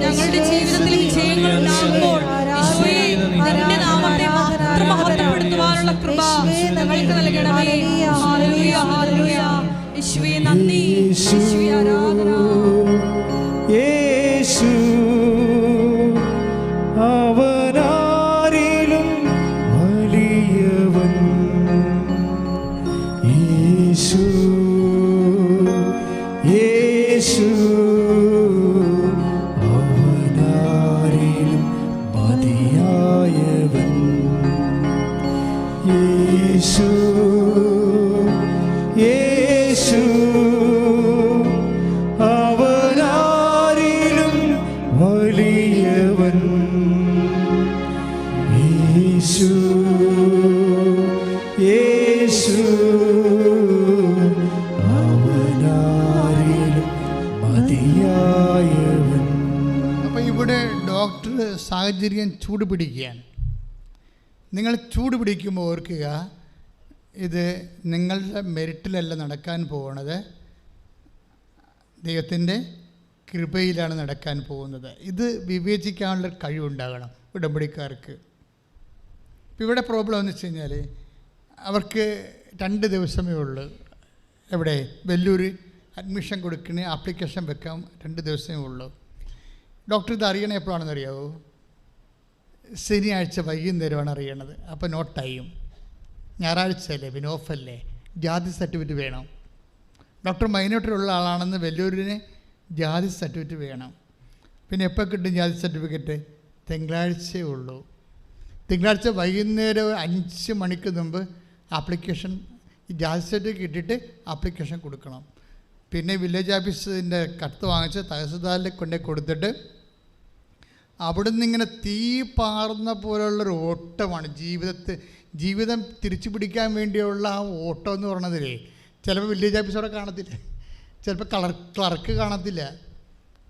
ഞങ്ങളുടെ ജീവിതത്തിൽ വിജയങ്ങൾ ഉണ്ടാകുമ്പോൾ നിന്റെ നാമത്തെ മാത്രം മഹത്വപ്പെടുത്തുവാനുള്ള കൃപ ഞങ്ങൾക്ക് നൽകണമേ. ഹല്ലേലൂയ, ഹല്ലേലൂയ. യേശുവേ നന്ദി, യേശുവേ ആരാധന. യേശു അവനാരിലും വലിയവൻ. യേശു യേശു അവനാരിലും മതിയായവൻ. യേശു യേശു അവനാരിലും വലിയവൻ. യേശു യേശു അവനാരിലും മതിയായവൻ. അപ്പം ഇവിടെ ഡോക്ടർ സാഹചര്യം ചൂടുപിടിക്കുകയാണ്. നിങ്ങൾ ചൂടുപിടിക്കുമ്പോൾ ഓർക്കുക, ഇത് നിങ്ങളുടെ മെറിറ്റിലല്ല നടക്കാൻ പോകുന്നത്, ദൈവത്തിൻ്റെ കൃപയിലാണ് നടക്കാൻ പോകുന്നത്. ഇത് വിവേചിക്കാനുള്ള കഴിവുണ്ടാകണം ഉടമ്പടിക്കാർക്ക്. ഇപ്പം ഇവിടെ പ്രോബ്ലം എന്ന് വെച്ച് കഴിഞ്ഞാൽ അവർക്ക് 2 ദിവസമേ ഉള്ളൂ. എവിടെ വെല്ലൂർ അഡ്മിഷൻ കൊടുക്കണേ, ആപ്ലിക്കേഷൻ വെക്കാം, 2 ദിവസമേ ഉള്ളൂ. ഡോക്ടർ ഇത് അറിയണേ എപ്പോഴാണെന്ന് അറിയാവോ? ശനിയാഴ്ച വൈകുന്നേരമാണ് അറിയണത്. അപ്പോൾ നോ ടൈം. ഞായറാഴ്ച അല്ലേ, പിന്നെ ഓഫല്ലേ, ജാതി സർട്ടിഫിക്കറ്റ് വേണം. ഡോക്ടർ മൈനോട്ടിലുള്ള ആളാണെന്ന് വെല്ലൂരിന് ജാതി സർട്ടിഫിക്കറ്റ് വേണം. പിന്നെ എപ്പോൾ കിട്ടും ജാതി സർട്ടിഫിക്കറ്റ്? തിങ്കളാഴ്ചയേ ഉള്ളൂ. തിങ്കളാഴ്ച വൈകുന്നേരം 5 മണിക്ക് മുമ്പ് ആപ്ലിക്കേഷൻ, ജാതി സർട്ടിഫിക്കറ്റ് ഇട്ടിട്ട് ആപ്ലിക്കേഷൻ കൊടുക്കണം. പിന്നെ വില്ലേജ് ഓഫീസിൻ്റെ കത്ത് വാങ്ങിച്ച് തഹസിൽദാറിൽ കൊണ്ടേ കൊടുത്തിട്ട് അവിടുന്ന് ഇങ്ങനെ തീ പാർന്ന പോലുള്ളൊരു ഓട്ടമാണ്. ജീവിതം തിരിച്ചു പിടിക്കാൻ വേണ്ടിയുള്ള ആ ഓട്ടം എന്ന് പറയണതിലേ ചിലപ്പോൾ വില്ലേജ് ഓഫീസോടെ കാണത്തില്ലേ, ചിലപ്പോൾ ക്ലർക്ക് കാണത്തില്ല,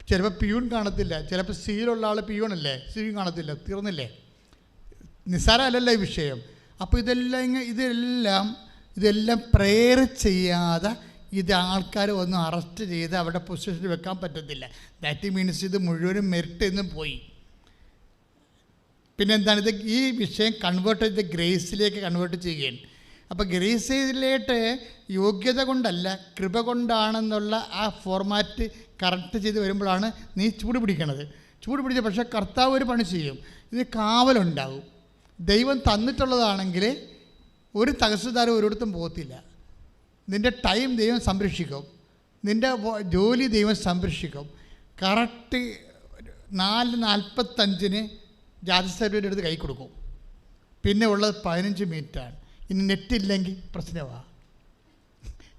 ചിലപ്പോൾ പിയൂൺ കാണത്തില്ല, ചിലപ്പോൾ സീലുള്ള ആൾ പിയൂണല്ലേ, സീൻ കാണത്തില്ല. തീർന്നില്ലേ? നിസ്സാരമല്ലല്ലോ ഈ വിഷയം. അപ്പോൾ ഇതെല്ലാം പ്രെയർ ചെയ്യാതെ ഇത് ആൾക്കാർ ഒന്ന് അറസ്റ്റ് ചെയ്ത് അവിടെ പൊസിഷനിൽ വെക്കാൻ പറ്റത്തില്ല. ദാറ്റ് മീൻസ് ഇത് മുഴുവനും മെറിറ്റ് എന്നും പോയി. പിന്നെന്താണ് ഇത്? ഈ വിഷയം കൺവേർട്ട് ചെയ്ത് ഗ്രേസിലേക്ക് കൺവേർട്ട് ചെയ്യുകയാണ്. അപ്പോൾ ഗ്രേസിലേക്ക് യോഗ്യത കൊണ്ടല്ല, കൃപ കൊണ്ടാണെന്നുള്ള ആ ഫോർമാറ്റ് കറക്റ്റ് ചെയ്ത് വരുമ്പോഴാണ് നീ ചൂട് പിടിക്കണത്. ചൂട് പിടിച്ച പക്ഷേ കർത്താവ് ഒരു പണി ചെയ്യും. ഇത് കാവലുണ്ടാവും. ദൈവം തന്നിട്ടുള്ളതാണെങ്കിൽ ഒരു തഹസിൽദാർ ഒരിടത്തും പോകത്തില്ല. നിൻ്റെ ടൈം ദൈവം സംരക്ഷിക്കും, നിൻ്റെ ജോലി ദൈവം സംരക്ഷിക്കും. കറക്റ്റ് 4:45 ജാതി സർട്ടിഫിക്കറ്റ് എടുത്ത് കൈ കൊടുക്കും. പിന്നെ ഉള്ളത് 15 മിനിറ്റാണ്. ഇനി നെറ്റില്ലെങ്കിൽ പ്രശ്നമാണ്.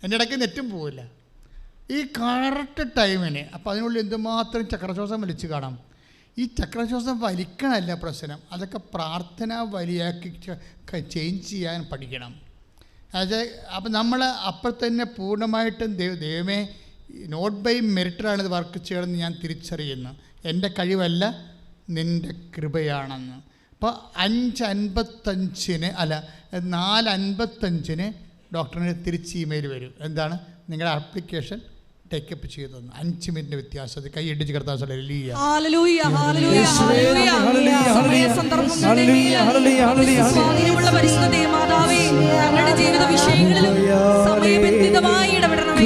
എൻ്റെ ഇടയ്ക്ക് നെറ്റും പോവില്ല. ഈ കറക്റ്റ് ടൈമിന്. അപ്പോൾ അതിനുള്ളിൽ എന്തുമാത്രം ചക്രശ്വാസം വലിച്ചു കാണാം. ഈ ചക്രശ്വാസം വലിക്കണമല്ല പ്രശ്നം, അതൊക്കെ പ്രാർത്ഥന വലിയാക്കി ചേഞ്ച് ചെയ്യാൻ പഠിക്കണം. അപ്പം നമ്മൾ അപ്പോൾ തന്നെ പൂർണ്ണമായിട്ടും ദൈവമേ നോട്ട് ബൈ മെറിറ്റാണ് ഇത് വർക്ക് ചെയ്യണമെന്ന് ഞാൻ തിരിച്ചറിയുന്നു. എൻ്റെ കഴിവല്ല, നിൻ്റെ കൃപയാണെന്ന്. അപ്പോൾ 4:55 ഡോക്ടറിന് തിരിച്ച് ഇമെയിൽ വരും. എന്താണ്? നിങ്ങളുടെ ആപ്ലിക്കേഷൻ ടേക്കപ്പ് ചെയ്തെന്ന്. 5 മിനിറ്റ് വ്യത്യാസം. അത് കൈയിടിച്ച് കിടത്താൻ ജീവിത വിഷയങ്ങളിലും സമയബന്ധിതമായി ഇടപെടണമേ.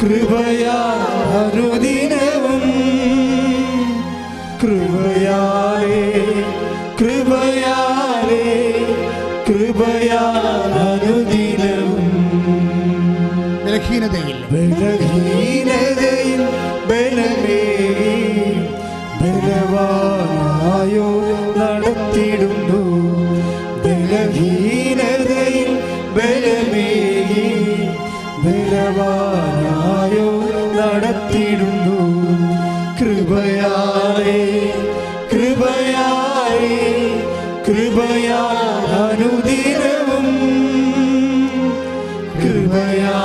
കൃപയാനുദിനവും കൃപയാലേ കൃപയാലേ കൃപയാനുദിനവും ബലഹീനതയിൽ ബലമേ ബലവാനായോ നടത്തിടുന്നു. ബലഹീനതയിൽ ബലമേകി ബലവാനായോ നടത്തിടുന്നു. കൃപയാലേ കൃപയാലേ കൃപയാനുദിനവും കൃപയാ